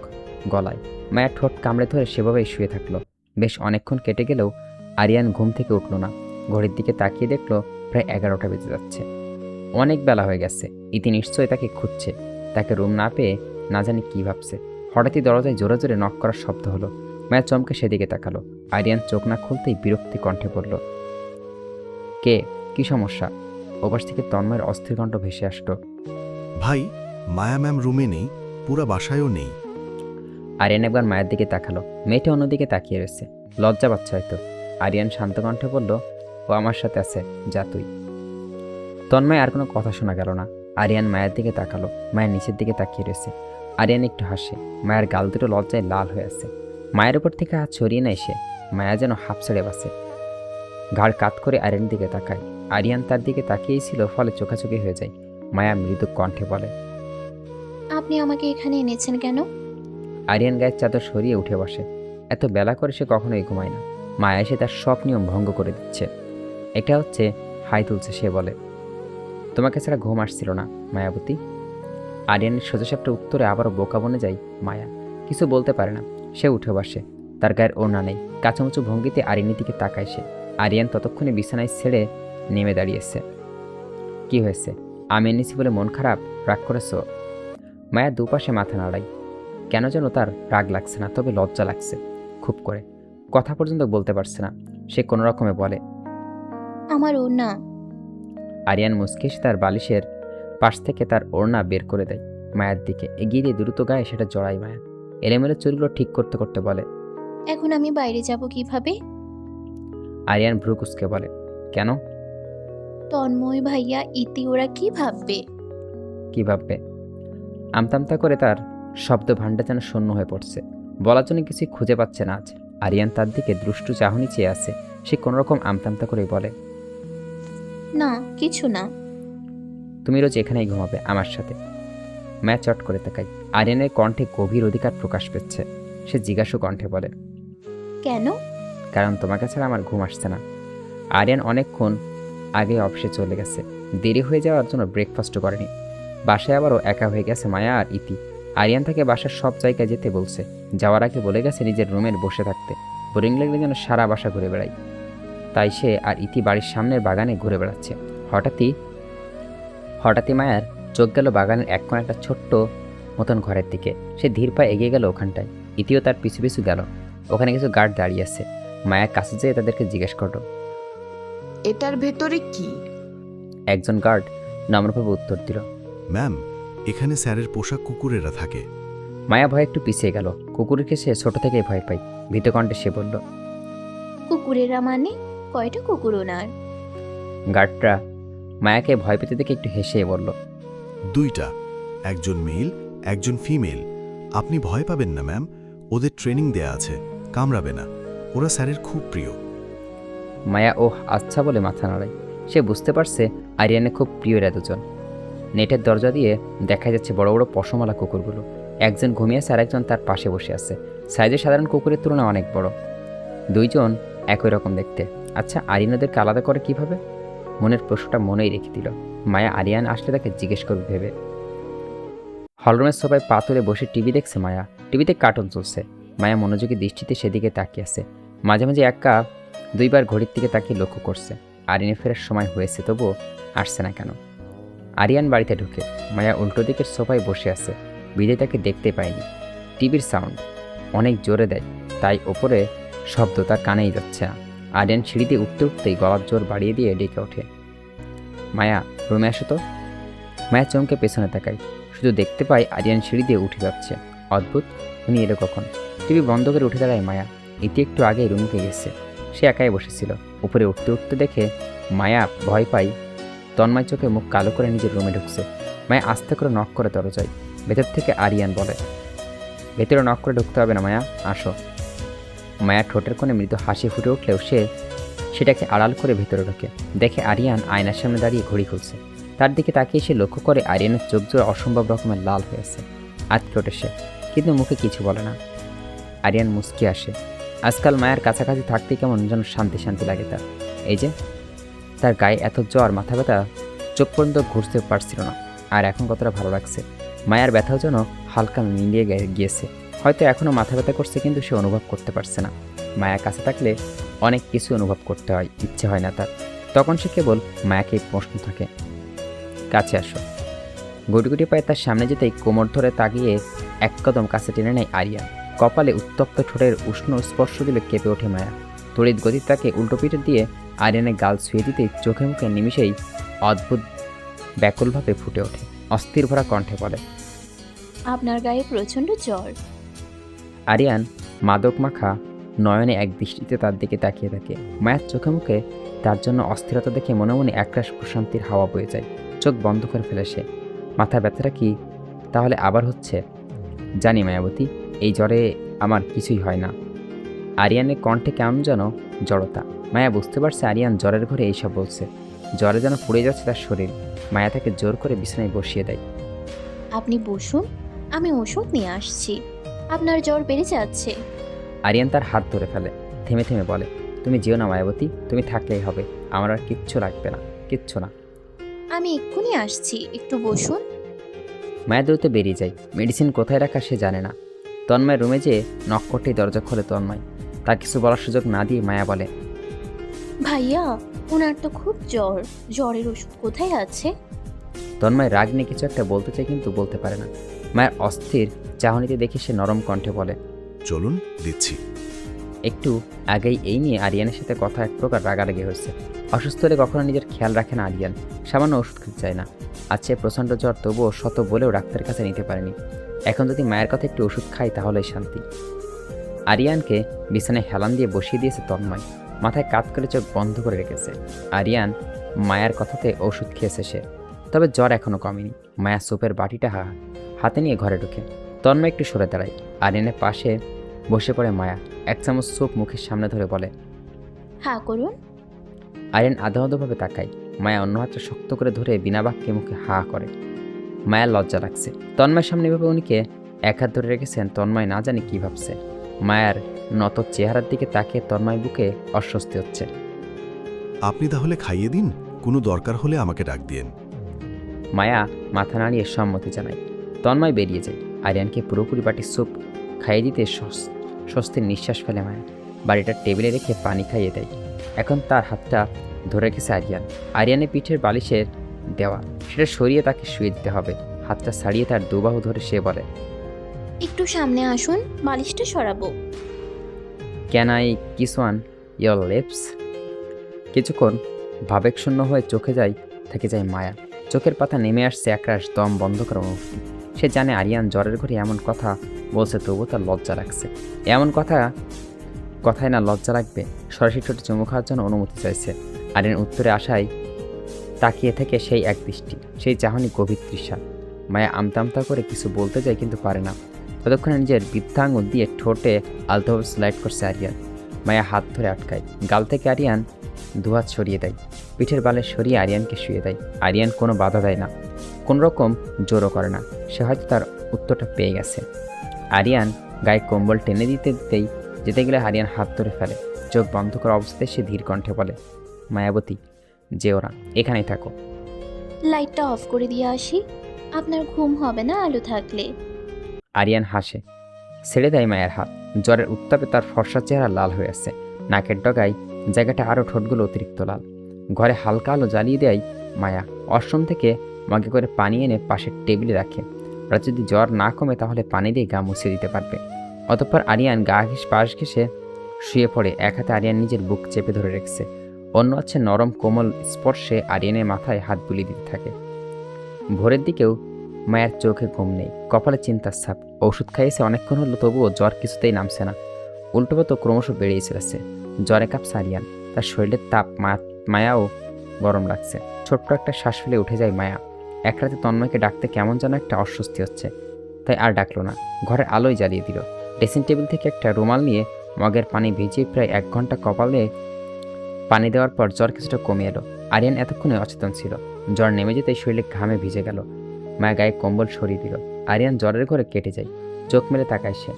গলায়। মায়ার ঠোঁট কামড়ে ধরে সেভাবেই শুয়ে থাকলো। বেশ অনেকক্ষণ কেটে গেলেও আরিয়ান ঘুম থেকে উঠল না। ঘড়ির দিকে তাকিয়ে দেখলো প্রায় 11টা বেজে যাচ্ছে। অনেক বেলা হয়ে গেছে। ইতি নিশ্চয়ই তাকে খুঁজছে। তাকে রুম না পেয়ে না জানি কী ভাবছে। হঠাৎই দরজায় জোরে জোরে নক করার শব্দ হলো। মায়া চমকে সেদিকে তাকালো। আরিয়ান চোখ না খুলতেই বিরক্তি কণ্ঠে পড়ল, কে? কি সমস্যা? ওপাশ থেকে তন্ময়ের অস্থির কণ্ঠ ভেসে আসলো, ভাই, মায়া ম্যাম রুমে নেই, পুরা বাসায়ও নেই। আরিয়ান একবার মায়ের দিকে তাকালো। মেয়েটা অন্যদিকে তাকিয়ে রয়েছে, লজ্জা পাচ্ছে হয়তো। আরিয়ান শান্ত কণ্ঠে বলল, ও আমার সাথে আছে, যা তুই। তন্ময় আর কোনো কথা শোনা গেল না। আরিয়ান মায়ের দিকে তাকালো। মায়ের নিচের দিকে তাকিয়ে রয়েছে। আরিয়ান একটু হাসে। মায়ের গাল দুটো লজ্জায় লাল হয়ে আছে। মায়ের উপর থেকে হাত ছড়িয়ে নেয় সে। মায়া যেন হাঁপ ছেড়ে বাসে। ঘাড় কাত করে আরিয়ানের দিকে তাকায়। আরিয়ান তার দিকে তাকিয়েই ছিল, ফলে চোখাচোখি হয়ে যায়। মায়া মৃদু কণ্ঠে বলে, আপনি আমাকে এখানে এনেছেন কেন? আরিয়ান গায়ের চাদর সরিয়ে উঠে বসে। এত বেলা করে সে কখনোই ঘুমায় না। মায়া এসে তার সব নিয়ম ভঙ্গ করে দিচ্ছে। এটা হচ্ছে হাই তুলছে। সে বলে, তোমাকে ছাড়া ঘুম আসছিল না মায়াবতী। আরিয়ানের সোজাসাপটা উত্তরে আবারও বোকা বনে যায় মায়া। কিছু বলতে পারে না। সে উঠে বসে। তার গায়ের ওড়না নেই। কাঁচামুচু ভঙ্গিতে আরিয়ানের দিকে তাকায় সে। আরিয়ান ততক্ষণে বিছানায় ছেড়ে নেমে দাঁড়িয়েছে। কি হয়েছে? আমি এনেছি বলে মন খারাপ? রাগ করেছ? মায়া দুপাশে মাথা নাড়ায়। কেন যেন তার রাগ লাগছে না, তবে লজ্জা লাগছে খুব করে। কথা পর্যন্ত বলতে পারছে না। সে কোনো রকমে বলে, আমার ওড়না। আরিয়ান মুচকে এসে তার বালিশের পাশ থেকে তার ওড়না বের করে দেয়। মায়ের দিকে এগিয়ে দিয়ে দ্রুত গায়ে সেটা জড়ায় মায়া। এলোমেলো চুলগুলো ঠিক করতে করতে বলে, এখন আমি বাইরে যাব কিভাবে? আরিয়ান ভ্রু কুঁচকে বলে, কেন? তন্ময় ভাইয়া, ইতি ওরা কি ভাববে? কী ভাববে? আমতামতা করে তার শব্দ ভাণ্ডার যেন শূন্য হয়ে পড়ছে। বলার জন্য কিছুই খুঁজে পাচ্ছে না আজ। আরিয়ান তার দিকে দুষ্টু চাহনি চেয়ে আছে। সে কোনোরকম আমতামতা করেই বলে, না, কিছু না। তুমি রোজ এখানেই ঘুমাবে আমার সাথে। মায়া চট করে তাকাই। আরিয়ানের কণ্ঠে গভীর অধিকার প্রকাশ পেচ্ছে। সে জিজ্ঞাসু কণ্ঠে বলে, কেন? কারণ তোমাকে ছাড়া আমার ঘুম আসছে না। আরিয়ান অনেকক্ষণ আগে অফিসে চলে গেছে। দেরি হয়ে যাওয়ার জন্য ব্রেকফাস্টও করেনি। বাসায় আবারও একা হয়ে গেছে মায়া আর ইতি। আরিয়ান তাকে বাসার সব জায়গায় যেতে বলছে। যাওয়ার আগে বলে গেছে নিজের রুমের বসে থাকতে। বোরিং লাগলে যেন সারা বাসা ঘুরে বেড়ায়। তাই সে আর ইতি বাড়ির সামনের বাগানে ঘুরে বেড়াচ্ছে। হঠাৎই মায়ার চোখ গেল বাগানের এক কোণে একটা ছোট্ট মতন ঘরের দিকে। সে ধীর পায়ে এগিয়ে গেল ওখানটায়। ইতিও তার পিছু পিছু গেল। ওখানে কিছু গার্ড দাঁড়িয়ে আছে। মায়া কাছে যেয়ে তাদেরকে জিজ্ঞেস করল। এটার ভেতরে কি? একজন গার্ড নম্রভাবে উত্তর দিল। ম্যাম, এখানে স্যারের পোশাক কুকুরেরা থাকে। মায়া ভয়ে একটু পিছিয়ে গেল। কুকুরকে সে ছোট থেকেই ভয় পায়। ভীতকণ্ঠে সে বলল। কুকুরেরা মানে কয়টা কুকুর ওনার? গার্ডরা মায়াকে ভয় পেতে দেখে একটু হেসে বলল। 2টা, একজন মেল, একজন ফিমেল। আপনি ভয় পাবেন না ম্যাম, ওদের ট্রেনিং দেয়া আছে, কামড়াবে না। ওরা স্যারের খুব প্রিয়। মায়া ওহ আচ্ছা বলে মাথা নাড়ায়। সে বুঝতে পারছে আরিয়ানের খুব প্রিয় এরা দুজন। নেটের দরজা দিয়ে দেখা যাচ্ছে বড় বড় পশমওয়ালা কুকুরগুলো। একজন ঘুমিয়ে আছে আর একজন তার পাশে বসে আছে। সাইজে সাধারণ কুকুরের তুলনায় অনেক বড়। দুইজন একই রকম দেখতে। আচ্ছা, আরিয়ান ওদেরকে আলাদা করে কিভাবে? মনের প্রশ্নটা মনেই রেখে দিল। মায়া আরিয়ান আসলে তাকে জিজ্ঞেস করবে ভেবে। হলরুমের সবাই পা তুলে বসে টিভি দেখছে মায়া। টিভিতে কার্টুন চলছে। মায়া মনোযোগী দৃষ্টিতে সেদিকে তাকিয়ে আছে। মাঝে মাঝে একা দুইবার ঘড়ির দিকে তাকিয়ে লক্ষ্য করছে। আরিয়ানের ফেরার সময় হয়েছে, তবুও আসছে না কেন? আরিয়ান বাড়িতে ঢুকে মায়া উল্টো দিকের সোফায় বসে আছে। বিজয় তাকে দেখতে পায়নি। টিভির সাউন্ড অনেক জোরে দেয়, তাই ওপরে শব্দ তার কানেই যাচ্ছে না। আরিয়ান সিঁড়িতে উঠতে উঠতেই গলার জোর বাড়িয়ে দিয়ে ডেকে ওঠে। মায়া, রুমে আসো তো। মায়া চমকে পেছনে তাকায়। শুধু দেখতে পায় আরিয়ান সিঁড়ি দিয়ে উঠে যাচ্ছে। অদ্ভুত, উনি এলো কখন? টিভি বন্ধ করে উঠে দাঁড়ায় মায়া। ইতি একটু আগেই রুমকে গেছে। সে একাই বসেছিল। উপরে উঠতে উঠতে দেখে মায়া ভয় পায়। তন্ময় চোখে মুখ কালো করে নিজের রুমে ঢুকছে। মায়া আস্তে করে নক করে দরজায়। ভেতর থেকে আরিয়ান বলে, ভেতরে নক করে ঢুকতে হবে না মায়া, আসো। মায়া ঠোঁটের কোণে মৃদু হাসি ফুটে উঠলেও সে সেটাকে আড়াল করে ভেতরে ঢোকে। দেখে আরিয়ান আয়নার সামনে দাঁড়িয়ে ঘড়ি খুলছে। তার দিকে তাকিয়ে সে লক্ষ্য করে আরিয়ানের চোখ জোড়া অসম্ভব রকমের লাল হয়েছে। আটকে ওঠে সে, কিন্তু মুখে কিছু বলে না। আরিয়ান মুচকি আসে। আজকাল মায়ের কাছাকাছি থাকতে কেমন যেন শান্তি শান্তি লাগে তার। এই যে তার গায়ে এত জ্বর, মাথা ব্যথা, চোখ পর্যন্ত ঘুরতে পারছিল না। আর এখন কতটা ভালো লাগছে। মায়ার ব্যথাও যেন হালকা মিলিয়ে গিয়েছে। হয়তো এখনও মাথা ব্যথা করছে, কিন্তু সে অনুভব করতে পারছে না। মায়ার কাছে থাকলে অনেক কিছু অনুভব করতে হয়, ইচ্ছে হয় না তার। তখন সে কেবল মায়াকে প্রশ্ন থাকে, কাছে আসো। গুটি পায়ে তার সামনে যেতেই কোমর ধরে তাকিয়ে এক কদম কাছে টেনে নেয় আরিয়ান। কপালে উত্তপ্ত ঠোঁটের উষ্ণ স্পর্শ দিলে কেঁপে ওঠে মায়া। তড়িৎ গতি তাকে উল্টো পিঠে দিয়ে আরিয়ানের গাল ছুঁয়ে দিতেই চোখে মুখে নিমিষেই অদ্ভুত ব্যাকুলভাবে ফুটে ওঠে। অস্থির ভরা কণ্ঠে বলে, আপনার গায়ে প্রচণ্ড জ্বর। আরিয়ান মাদক মাখা নয়নে এক দৃষ্টিতে তার দিকে তাকিয়ে থাকে। মায়ের চোখে মুখে তার জন্য অস্থিরতা দেখে মনে মনে একরাশ প্রশান্তির হাওয়া বয়ে যায়। চোখ বন্ধ করে ফেলে সে। মাথা ব্যথাটা কি তাহলে আবার হচ্ছে? জানি মায়াবতী, এই জ্বরে আমার কিছুই হয় না। আরিয়ানের কণ্ঠে কেমন যেন জড়তা। মায়া বুঝতে পারছে আরিয়ান জ্বরের ঘরে এইসব বলছে। জ্বরে যেন পুড়ে যাচ্ছে তার শরীর। মায়া তাকে জোর করে বিছানায় বসিয়ে দেয়। আপনি বসুন, আমি ওষুধ নিয়ে আসছি। আপনার জ্বর বেড়ে যাচ্ছে। আরিয়ান তার হাত ধরে ফেলে। থেমে থেমে বলে, তুমি যেও না মায়াবতী, তুমি থাকলেই হবে। আমার আর কিচ্ছু লাগবে না, কিচ্ছু না। আমি এক্ষুনি আসছি, একটু বসুন। মায়া দ্রুত বেরিয়ে যায়। মেডিসিন কোথায় রাখা সে জানে না। তন্ময় রুমে যেয়ে নক করতেই দরজা খোলে তন্ময়। তার কিছু বলার সুযোগ না দিয়ে মায়া বলে, ভাইয়া, ওনার তো খুব জ্বর। জ্বরের ওষুধ কোথায় আছে? তন্ময় রাগ নিয়ে কিছু একটা বলতে চায়, কিন্তু বলতে পারে না। মায়ের অস্থির চাহনিতে দেখে সে নরম কণ্ঠে বলে, চলুন, দিচ্ছি। একটু আগেই এই নিয়ে আরিয়ানের সাথে কথা এক প্রকার রাগারাগি হয়েছে। অসুস্থ হলে কখনো নিজের খেয়াল রাখে না আরিয়ান। সামান্য ওষুধ খেতে চায় না। আছে প্রচণ্ড জ্বর, তবুও শত বলেও ডাক্তারের কাছে নিতে পারেনি। এখন যদি মায়ের কথা একটু ওষুধ খাই তাহলেই শান্তি। আরিয়ানকে বিছানায় হেলান দিয়ে বসিয়ে দিয়েছে তন্ময়। মাথায় কাত করে চোখ বন্ধ করে রেখেছে। আরিয়ান মায়ার কথাতে ওষুধ খেয়েছে সে, তবে জ্বর এখনও কমেনি। মায়া সুপের বাটিটা হাতে নিয়ে ঘরে ঢুকে। তন্ময় একটু সরে দাঁড়ায়। আরিয়ানের পাশে বসে পড়ে মায়া। এক চামচ স্যুপ মুখের সামনে ধরে বলে, হ্যাঁ করুন। আরিয়ান আধো তাকায়। মায়া অন্য হাতটা শক্ত করে ধরে বিনা বাক্যে মুখে হা করে। মায়ার লজ্জা লাগছে। তন্ময়ের সামনে এভাবে উনিকে এক হাত ধরে রেখেছেন। তন্ময় না জানি কী ভাবছে। মায়ার নত চেহারার দিকে তাকিয়ে তন্ময় বুকে অস্বস্তি হচ্ছে। আপনি তাহলে খাইয়ে দিন, কোনো দরকার হলে আমাকে ডাক দিয়েন। মায়া মাথা নাড়িয়ে সম্মতি জানায়। তন্ময় বেরিয়ে যায়। আরিয়ানকে পুরোপুরি বাটি স্যুপ খাইয়ে দিতে স্বস্তির নিঃশ্বাস ফেলে মায়া। বাড়িটার টেবিলে রেখে পানি খাইয়ে দেয়। এখন তার হাতটা ধরে রেখেছে আরিয়ান। আরিয়ানের পিঠের বালিশের দেওয়া, সেটা সরিয়ে তাকে শুয়ে দিতে হবে। হাতটা ছাড়িয়ে তার দুবাহু ধরে সে বলে, একটু সামনে আসুন, বালিশটা সরাবো। Can I kiss on your lips? কিছুক্ষণ ভাবেকশূন্য হয়ে থেকে যায় মায়া। চোখের পাতা নেমে আসছে একরাশ দম বন্ধ করা অনুভূতি। সে জানে আরিয়ান জ্বরের ঘরে এমন কথা বলছে, তবুও তার লজ্জা লাগছে। এমন কথায় না লজ্জা লাগবে? সরাসরি ঠোঁটে চুমু খাওয়ার জন্য অনুমতি চাইছে। আরিয়ান উত্তরে আশায় তাকিয়ে থেকে সেই এক দৃষ্টি, সেই চাহনি গভীর তৃষা। মায়া আমতা করে কিছু বলতে যায় কিন্তু পারে না। ততক্ষণে নিজের বৃদ্ধাঙ্গুল দিয়ে ঠোঁটে আলতোভাবে স্লাইড করছে আরিয়ান। মায়া হাত ধরে আটকায়। গাল থেকে আরিয়ান দুহাত সরিয়ে দেয়, পিঠের বালে সরিয়ে আরিয়ানকে শুয়ে দেয়। আরিয়ান কোনো বাধা দেয় না, কোনো রকম জোরও করে না। সে হয়তো তার উত্তরটা পেয়ে গেছে। আরিয়ান গায়ে কম্বল টেনে যেতে গেলে আরিয়ান হাত ধরে ফেলে। চোখ বন্ধ করা অবস্থায় সে ধীর কণ্ঠে বলে, মায়াবতী, যেও না, এখানেই থাকো। লাইটটা অফ করে দিয়ে আসি, আপনার ঘুম হবে না আলো থাকলে। আরিয়ান হাসে, ছেড়ে দেয় মায়ের হাত। জ্বরের উত্তাপে তার ফর্সা চেহারা লাল হয়ে আসছে। নাকের ডগায় জায়গাটা আরও ঠোঁটগুলো অতিরিক্ত লাল। ঘরে হালকা আলো জ্বালিয়ে দেয় মায়া। ওয়াশরুম থেকে মগে করে পানি এনে পাশের টেবিলে রাখে। রাত যদি জ্বর না কমে তাহলে পানি দিয়ে গা মুছে দিতে পারবে। অতঃপর আরিয়ান পাশ ঘেঁষে শুয়ে পড়ে। এক হাতে আরিয়ান নিজের বুক চেপে ধরে রেখেছে, অন্য হচ্ছে নরম কোমল স্পর্শে আরিয়ানের মাথায় হাত বুলিয়ে দিতে থাকে। ভোরের দিকেও মায়ের চোখে ঘুম নেই, কপালে চিন্তার ছাপ। ওষুধ খাইয়েছে অনেকক্ষণ হলো, তবুও জ্বর কিছুতেই নামছে না। উল্টোপাতো ক্রমশ বেড়েই চলেছে। জ্বরে কাঁপছে আরিয়ান, তার শরীরের তাপ মায়াও গরম লাগছে। ছোট্ট একটা শ্বাস ফেলে উঠে যায় মায়া। এক রাতে তন্ময়কে ডাকতে কেমন যেন একটা অস্বস্তি হচ্ছে, তাই আর ডাকলো না। ঘরের আলোয় জ্বালিয়ে দিল। ড্রেসিং টেবিল থেকে একটা রুমাল নিয়ে মগের পানি ভিজিয়ে প্রায় 1 ঘন্টা কপালে পানি দেওয়ার পর জ্বর কিছুটা কমে এলো। আরিয়ান এতক্ষণে অচেতন ছিল। জ্বর নেমে যেতেই শরীরে ঘামে ভিজে গেল। মায়া গায়ে কম্বল সরিয়ে দিল। আরিয়ান জ্বরের ঘরে কেটে যায়। চোখ মেলে তাকায় সে,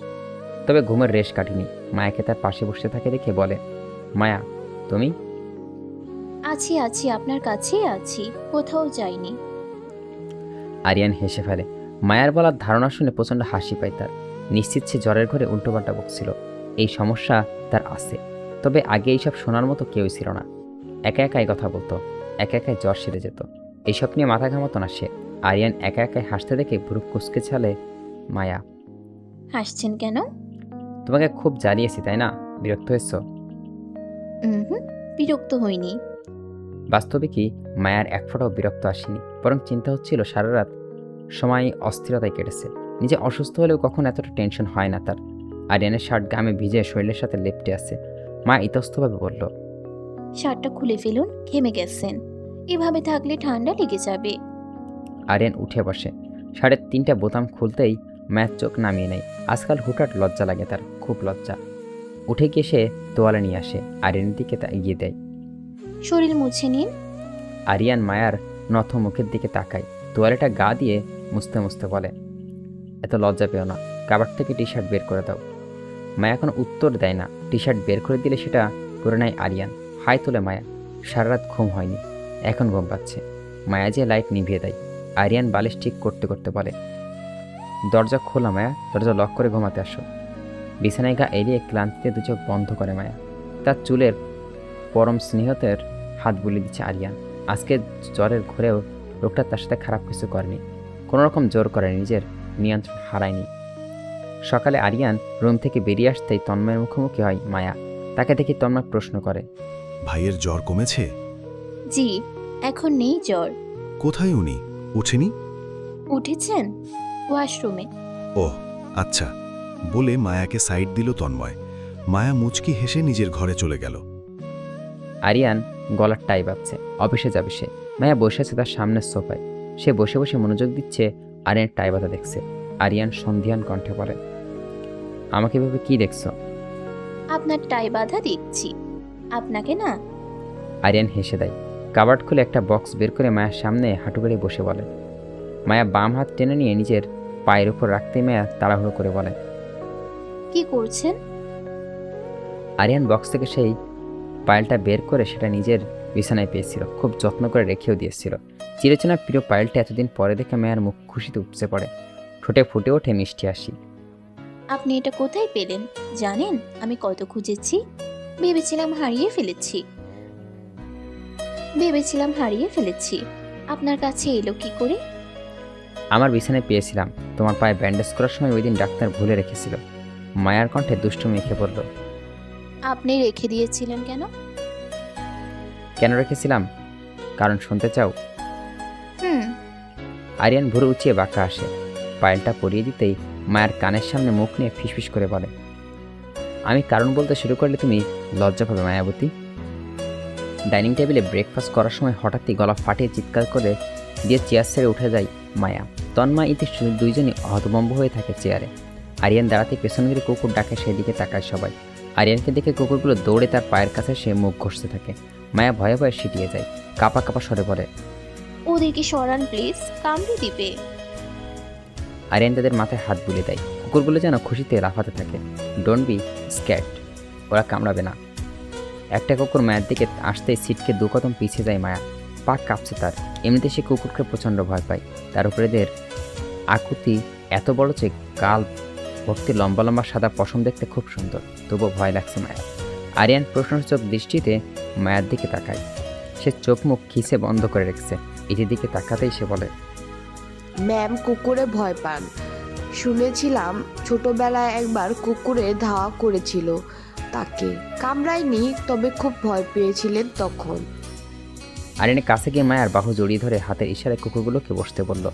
তবে ঘুমের রেশ কাটেনি। মায়াকে তার পাশে বসে থাকে দেখে বলে, মায়া, তুমি? আছি, আপনার কাছেই আছি, কোথাও যাইনি। আরিয়ান হেসে ফেলে। মায়ার বলার ধারণা শুনে প্রচণ্ড হাসি পায় তার। নিশ্চিত সে জ্বরের ঘরে উল্টোপাল্টা বকছিল। এই সমস্যা তার আছে, তবে আগে এইসব শোনার মতো কেউই ছিল না। একা একাই কথা বলতো, একা একাই জ্বর সেরে যেত। এইসব নিয়ে মাথা ঘামাতো না সে। আরিয়ান একা একাই হাসতে দেখে ভুরু কুঁচকে ছালে মায়া। হাসছেন কেন? তোমাকে খুব জ্বালিয়েছি তাই না? বিরক্ত হয়েছ? হুম, বিরক্ত হইনি। বাস্তবে কি মায়ার এক ফোঁটাও বিরক্ত আসেনি, বরং চিন্তা হচ্ছিল সারা রাত সময় অস্থিরতায় কেটেছে। নিজে অসুস্থ হলেও কখন এতটা টেনশন হয় না তার। আরিয়ানের শার্ট গামে ভিজে শরীরের সাথে লেপ্টে আছে। মা ইতস্তভাবে বলল, শার্টটা খুলে ফেলুন, ঘেমে গেছেন, এভাবে থাকলে ঠান্ডা লেগে যাবে। আরিয়ান উঠে বসে। 3.5টা বোতাম খুলতেই মায়ের চোখ নামিয়ে নেয়। আজকাল হুটহাট লজ্জা লাগে তার, খুব লজ্জা। উঠে গিয়ে সে তোয়ালে নিয়ে আসে, আরিয়ানের দিকে এগিয়ে দেয়। শরীর মুছে নিন। আরিয়ান মায়ার নথ মুখের দিকে তাকায়, তোয়ালেটা গা দিয়ে মুছতে মুছতে বলে, এত লজ্জা পেও না, কাবার থেকে টি শার্ট বের করে দাও। মায়া কোনো উত্তর দেয় না। টি শার্ট বের করে দিলে সেটা পরে নেয় আরিয়ান। হাই তোলে মায়া। সারা রাত ঘুম হয়নি, এখন ঘুম পাচ্ছে। মায়া যে লাইট নিভিয়ে দেয়। আরিয়ান বালিশ ঠিক করতে করতে বলে, দরজা খোলা মায়া, দরজা লক করে ঘুমাতে আসো। বিছানায় গা এড়িয়ে ক্লান্তিতে দু চোখ বন্ধ করে মায়া। তার চুলের পরম স্নেহতের হাত বুলিয়ে দিচ্ছে আরিয়ান। আজকে জ্বরের ঘরেও লোকটা তার সাথে খারাপ কিছু করেনি, কোনো রকম জোর করেনি, নিজের নিয়ন্ত্রণ হারায়নি। সকালে আরিয়ান রুম থেকে বেরিয়ে আসতেই তন্ময়ের মুখোমুখি হয় মায়া। তাকে দেখে তন্ময় প্রশ্ন করে, ভাইয়ের জ্বর কমেছে? জি, এখন নেই জ্বর। কোথায় উনি? উঠেনি? উঠেছেন ওয়াশরুমে। ওহ আচ্ছা, বলে মায়াকে সাইড দিল তন্ময়। মায়া মুচকি হেসে নিজের ঘরে চলে গেল। আরিয়ান গলার টাই বাজছে, অফিসে যাবে সে। মায়া বসে আছে তার সামনের সোফায়। সে বসে বসে মনোযোগ দিচ্ছে, আরিয়ানের টাই বাঁধা দেখছে। আরিয়ান সন্ধিয়ান কণ্ঠে বলে, আমাকে এভাবে কি দেখছো? আপনার টাই বাঁধা দেখছি, আপনাকে না। আরিয়ান হেসে দেয়। কাবার্ড খুলে একটা বক্স বের করে মায়ের সামনে হাঁটু গেড়ে বসে বলে। মায়া বাম হাত টেনে নিয়ে নিজের পায়ের উপর রাখতেই মায়া তাড়াহুড়ো করে বলে, কি করছেন? আরিয়ান বক্স থেকে সেই পায়েলটা বের করে সেটা নিজের বিছানায় পেয়েছিল, খুব যত্ন করে রেখেও দিয়েছিল। চিরচেনা প্রিয় পায়েলটা এতদিন পরে দেখে মায়ের মুখ খুশিতে উপচে পড়ে, ঠোঁটে ফুটে ওঠে মিষ্টি হাসি। আপনি এটা কোথায় পেলেন জানেন? আমি কত খুঁজেছি, ভেবেছিলাম হারিয়ে ফেলেছি। আপনার কাছে এলো কি করে? আমার বিছানায় পেয়েছিলাম, তোমার পায়ে ব্যান্ডেজ করার সময় ওই দিন ডাক্তার ভুলে রেখেছিল। মায়ার কণ্ঠে দুষ্টু মেখে পড়ল। আপনি রেখে দিয়েছিলেন কেন? কেন রেখেছিলাম? কারণ শুনতে চাও? হুম। আরিয়ান ভুরু উঁচিয়ে বাঁকা আসে। পায়েলটা পরিয়ে দিতেই মায়ের কানের সামনে মুখ নিয়ে ফিসফিস করে বলে, আমি কারণ বলতে শুরু করলে তুমি লজ্জা পাবে মায়াবতী। ডাইনিং টেবিলে ব্রেকফাস্ট করার সময় হঠাৎই গলা ফাটিয়ে চিৎকার করে দিয়ে চেয়ার ছেড়ে উঠে যায় মায়া। তন্ময় ইতি দুইজনই হতভম্ব হয়ে থাকে চেয়ারে। আরিয়ান দাঁড়াতে পেছন ঘিরে কুকুর ডাকে, সেদিকে তাকায় সবাই। আরিয়ানকে দেখে কুকুরগুলো দৌড়ে তার পায়ের কাছে সে মুখ ঘষতে থাকে। মায়া ভয়ে ভয়ে সিটিয়ে যায়, কাপা কাপা স্বরে বলে, ওদেরকে সরান প্লিজ, কামড়ে দিবে। আরিয়ান তাদের মাথায় হাত বুলিয়ে দেয়। কুকুরগুলো যেন খুশিতে লাফাতে থাকে। ডোন্ট বি স্ক্যাট, ওরা কামড়াবে না। একটা কুকুর মায়ের দিকে আসতেই সিটকে দু কদম পিছিয়ে যায় মায়া। পা কাঁপছে তার। এমনিতে সে কুকুরকে প্রচণ্ড ভয় পায়। তার উপরে এদের আকুতি এত বড় যে গাল ভর্তি লম্বা লম্বা সাদা পশম দেখতে খুব সুন্দর, তবুও ভয় লাগছে মায়া। আরিয়ান প্রশ্নসূচক দৃষ্টিতে মায়ের দিকে তাকায়। সে চোখ মুখ খিসে বন্ধ করে রেখেছে। এটির দিকে তাকাতেই সে বলে, ম্যাম কুকুরে ভয় পান। শুনেছিলাম ছোটবেলায় একবার কুকুরে ধাওয়া করেছিল, তাকে কামড়ায়নি, তবে খুব ভয় পেয়েছিলেন তখন। আরিয়ানের কাছে গিয়ে মায়ার বাহু জড়িয়ে ধরে হাতের ইশারায় কুকুরগুলোকে বসতে বলল।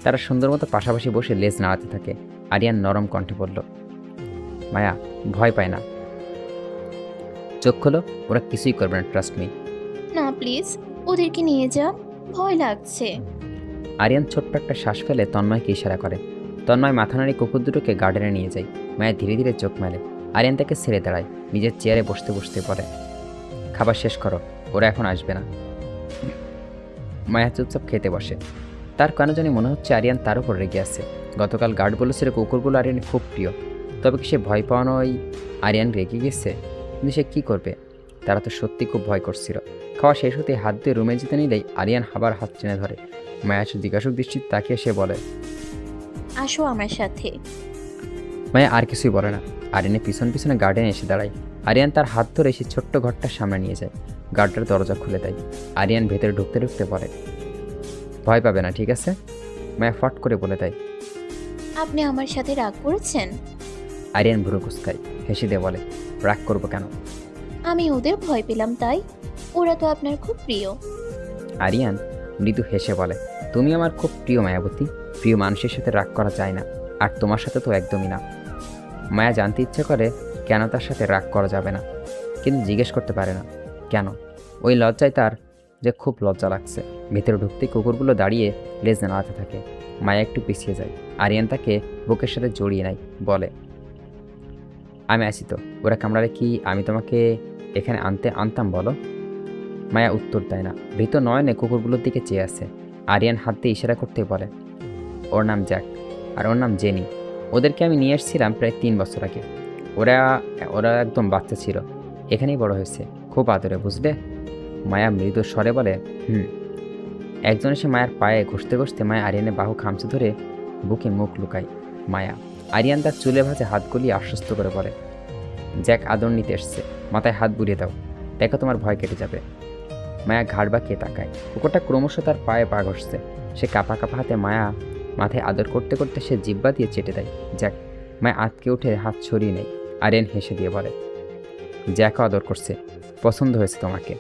তারা সুন্দর মতো পাশাপাশি বসে লেজ নাড়াতে থাকে। আরিয়ান নরম কণ্ঠে বলল, মায়া ভয় পায় না, চোখ খোলো, ওরা কিছুই করবে না, ট্রাস্ট মি। না প্লিজ, ওদেরকে নিয়ে যান, ভয় লাগছে। আরিয়ান ছোট্ট একটা শ্বাস ফেলে তন্ময়কে ইশারা করে। তন্ময় মাথা নাড়ি কুকুর দুটোকে গার্ডেনে নিয়ে যায়। মায়া ধীরে ধীরে চোখ মেলে। আরিয়ান তাকে ছেড়ে দাঁড়ায়, নিজের চেয়ারে বসতে বসতে পড়ে, খাবার শেষ করো, ওরা এখন আসবে না। মায়া চুপচাপ খেতে বসে। তার কেন জানি মনে হচ্ছে আরিয়ান তার উপর রেগে আছে। গতকাল গার্ড বলেছিল কুকুরগুলো আরিয়ানের খুব প্রিয়, তবে কি সে ভয় পাওয়ানোই আরিয়ান রেগে গেছে? কিন্তু সে কী করবে? তারা তো সত্যি খুব ভয় করছিল। খাওয়া শেষ হতে হাত দিয়ে রুমে যেতে নিলেই আরিয়ান আবার হাত টেনে ধরে। মায়া জিজ্ঞাসক দৃষ্টিতে তাকিয়ে সে বলে, আসো আমার সাথে। মায়া আর কিছুই বলে না। আরিয়ানের পিছন পিছনে গার্ডেনে এসে দাঁড়ায়। আরিয়ান তার হাত ধরে সেই ছোট্ট ঘরটার সামনে নিয়ে যায়। গার্ডটার দরজা খুলে দেয়। আরিয়ান ভেতরে ঢুকতে ঢুকতে বলে, ভয় পাবে না, ঠিক আছে? মায়া ফট করে বলে দেয়। আপনি আমার সাথে রাগ করেছেন? আরিয়ান ভুরু কুচকায়, হেসে দিয়ে বলে, রাগ করবো কেন? আমি ওদের ভয় পেলাম তাই? ওরা তো আপনার খুব প্রিয়। আরিয়ান মৃদু হেসে বলে, তুমি আমার খুব প্রিয় মায়াবতী। প্রিয় মানুষের সাথে রাগ করা যায় না, আর তোমার সাথে তো একদমই না। মায়া জানতে ইচ্ছে করে কেন তার সাথে রাগ করা যাবে না, কিন্তু জিজ্ঞেস করতে পারে না কেন। ওই লজ্জায় তার যে খুব লজ্জা লাগছে। ভেতরে ঢুকতেই কুকুরগুলো দাঁড়িয়ে লেজ নাড়াতে থাকে। মায়া একটু পিছিয়ে যায়। আরিয়ান তাকে বুকের সাথে জড়িয়ে নেয়, বলে, আমি আসি তো, ওরা কামড়ালে কি আমি তোমাকে এখানে আনতাম বলো? মায়া উত্তর দেয় না। ভীত নয়নে কুকুরগুলোর দিকে চেয়ে আছে। আরিয়ান হাত দিয়ে ইশারা করতে বলে, ওর নাম জ্যাক আর ওর নাম জেনি। ওদেরকে আমি নিয়ে এসেছিলাম প্রায় 3 বছর আগে। ওরা ওরা একদম বাচ্চা ছিল, এখানেই বড় হয়েছে, খুব আদরে, বুঝলে? মায়া মৃদু স্বরে বলে, একজন এসে মায়ের পায়ে ঘষতে ঘষতে মায়া আরিয়ানের বাহু খামচে ধরে বুকে মুখ লুকায়। মায়া আরিয়ান তার চুলে ভাঁজে হাত গলিয়ে আশ্বস্ত করে বলে, জ্যাক আদর নিতে এসছে, মাথায় হাত বুলিয়ে দাও, দেখো তোমার ভয় কেটে যাবে। মায়া ঘাড় বাঁকিয়ে তাকায়। কুকুরটা ক্রমশ তার পায়ে পা ঘষছে। সে কাঁপা কাঁপা হাতে মায়া মাথায় আদর করতে করতে সে জিব্বা দিয়ে চেটে দেয়। জ্যাক। মায়া আটকে উঠে হাত ছড়িয়ে নেয়। আরিয়ান হেসে দিয়ে বলে, জ্যাকও আদর করছে, পছন্দ হয়েছে তোমাকে।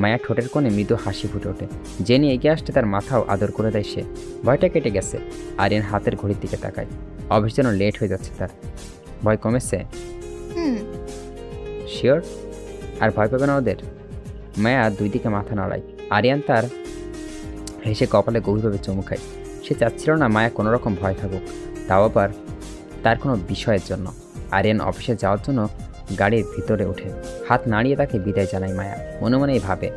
মায়া ঠোঁটের কোণে মৃদু হাসি ফুটে ওঠে। জেনি এগিয়ে আসতে তার মাথাও আদর করে দেয় সে। ভয়টা কেটে গেছে। আরিয়ান হাতের ঘড়ির দিকে তাকায়। অফিস যেন লেট হয়ে যাচ্ছে তার। ভয় কমেছে? হুম। শিওর? আর ভয় পাবে না ওদের? মায়া দুই দিকে মাথা নাড়ায়। আরিয়ান তার হেসে কপালে গভীরভাবে চুমু খায়। সে চাচ্ছিল না মায়া কোনো রকম ভয় থাকুক, তাও আবার তার কোনো বিষয়ের জন্য। আরিয়ান অফিসে যাওয়ার জন্য গাড়ির ভিতরে ওঠে। হাত নাড়িয়ে তাকে বিদায় জানায় মায়া। মনে মনেই ভাবে,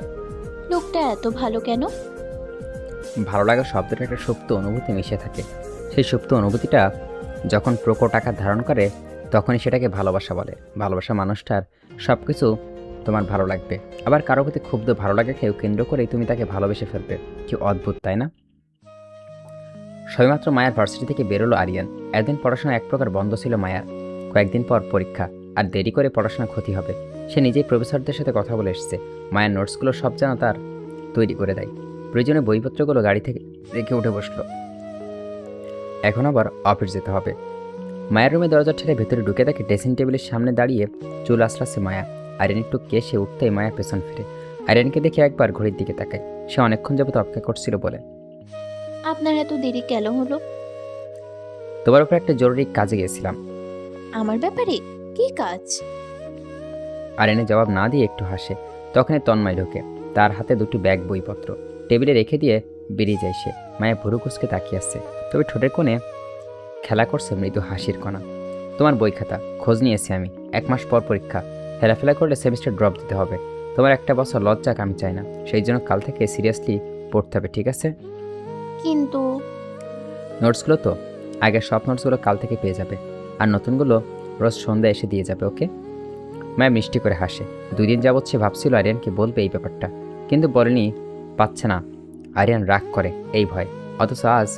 লোকটা এত ভালো কেন? ভালো লাগা শব্দটা একটা সুপ্ত অনুভূতি মিশে থাকে। সেই সুপ্ত অনুভূতিটা যখন প্রকট আকার ধারণ করে তখনই সেটাকে ভালোবাসা বলে। ভালোবাসা মানুষটার সব কিছু তোমার ভালো লাগবে, আবার কারো প্রতি ক্ষুব্ধ ভালো লাগাকেও কেন্দ্র করেই তুমি তাকে ভালোবেসে ফেলবে। কি অদ্ভুত, তাই না? সবেমাত্র মায়ার ভার্সিটি থেকে বেরোলো আরিয়ান। একদিন পড়াশোনা এক প্রকার বন্ধ ছিল মায়ার। কয়েকদিন পর পরীক্ষা, আর দেরি করে পড়াশোনা ক্ষতি হবে। সে নিজেই প্রফেসরদের সাথে কথা বলে এসছে। মায়ের নোটসগুলো সব যেন তার তৈরি করে দেয়। প্রয়োজনে বইপত্রগুলো গাড়ি থেকে রেখে উঠে বসলো। এখন আবার অফিস যেতে হবে। মায়ের রুমে দরজা ঠেলে ভেতরে ঢুকে দেখে ড্রেসিং টেবিলের সামনে দাঁড়িয়ে চুল আশ্রাচ্ছে মায়া। আরিয়ান একটু কেশে উঠতেই মায়া পেছন ফিরে আরিয়ানকে দেখে একবার ঘড়ির দিকে তাকায়। সে অনেকক্ষণ যাবত অপেক্ষা করছিল বলে। আপনার এত দেরি কেন হলো? তোমার উপর একটা জরুরি কাজে গিয়েছিলাম। আমার ব্যাপারে? কি কাজ? আরিয়ানের জবাব না দিয়ে একটু হাসে। তখনই তন্ময় ঢোকে। তার হাতে দুটি ব্যাগ বইপত্র টেবিলে রেখে দিয়ে বেরিয়ে যায় সে। মায়া ভুরু কুঁচকে তাকিয়ে আসছে, তবে ঠোঁটের কোণে খেলা করছে মৃদু হাসির কণা। তোমার বই খাতা খোঁজ নিয়েছি আমি। 1 মাস পর পরীক্ষা। হেলাফেলা করলে সেমিস্টার ড্রপ দিতে হবে। তোমার একটা বছর লজ্জাক আমি চাই না। সেই জন্য কাল থেকে সিরিয়াসলি পড়তে হবে, ঠিক আছে? কিন্তু নোটসগুলো তো আগের সব নোটসগুলো কাল থেকে পেয়ে যাবে, আর নতুনগুলো রোজ সন্ধ্যায় এসে দিয়ে যাবে, ওকে? মায়া মিষ্টি করে হাসে। 2 দিন যাবৎ সে ভাবছিল আরিয়ানকে বলবে এই ব্যাপারটা, কিন্তু বলেনি, পাচ্ছে না। আরিয়ান রাগ করে এই ভয়। অথচ আজ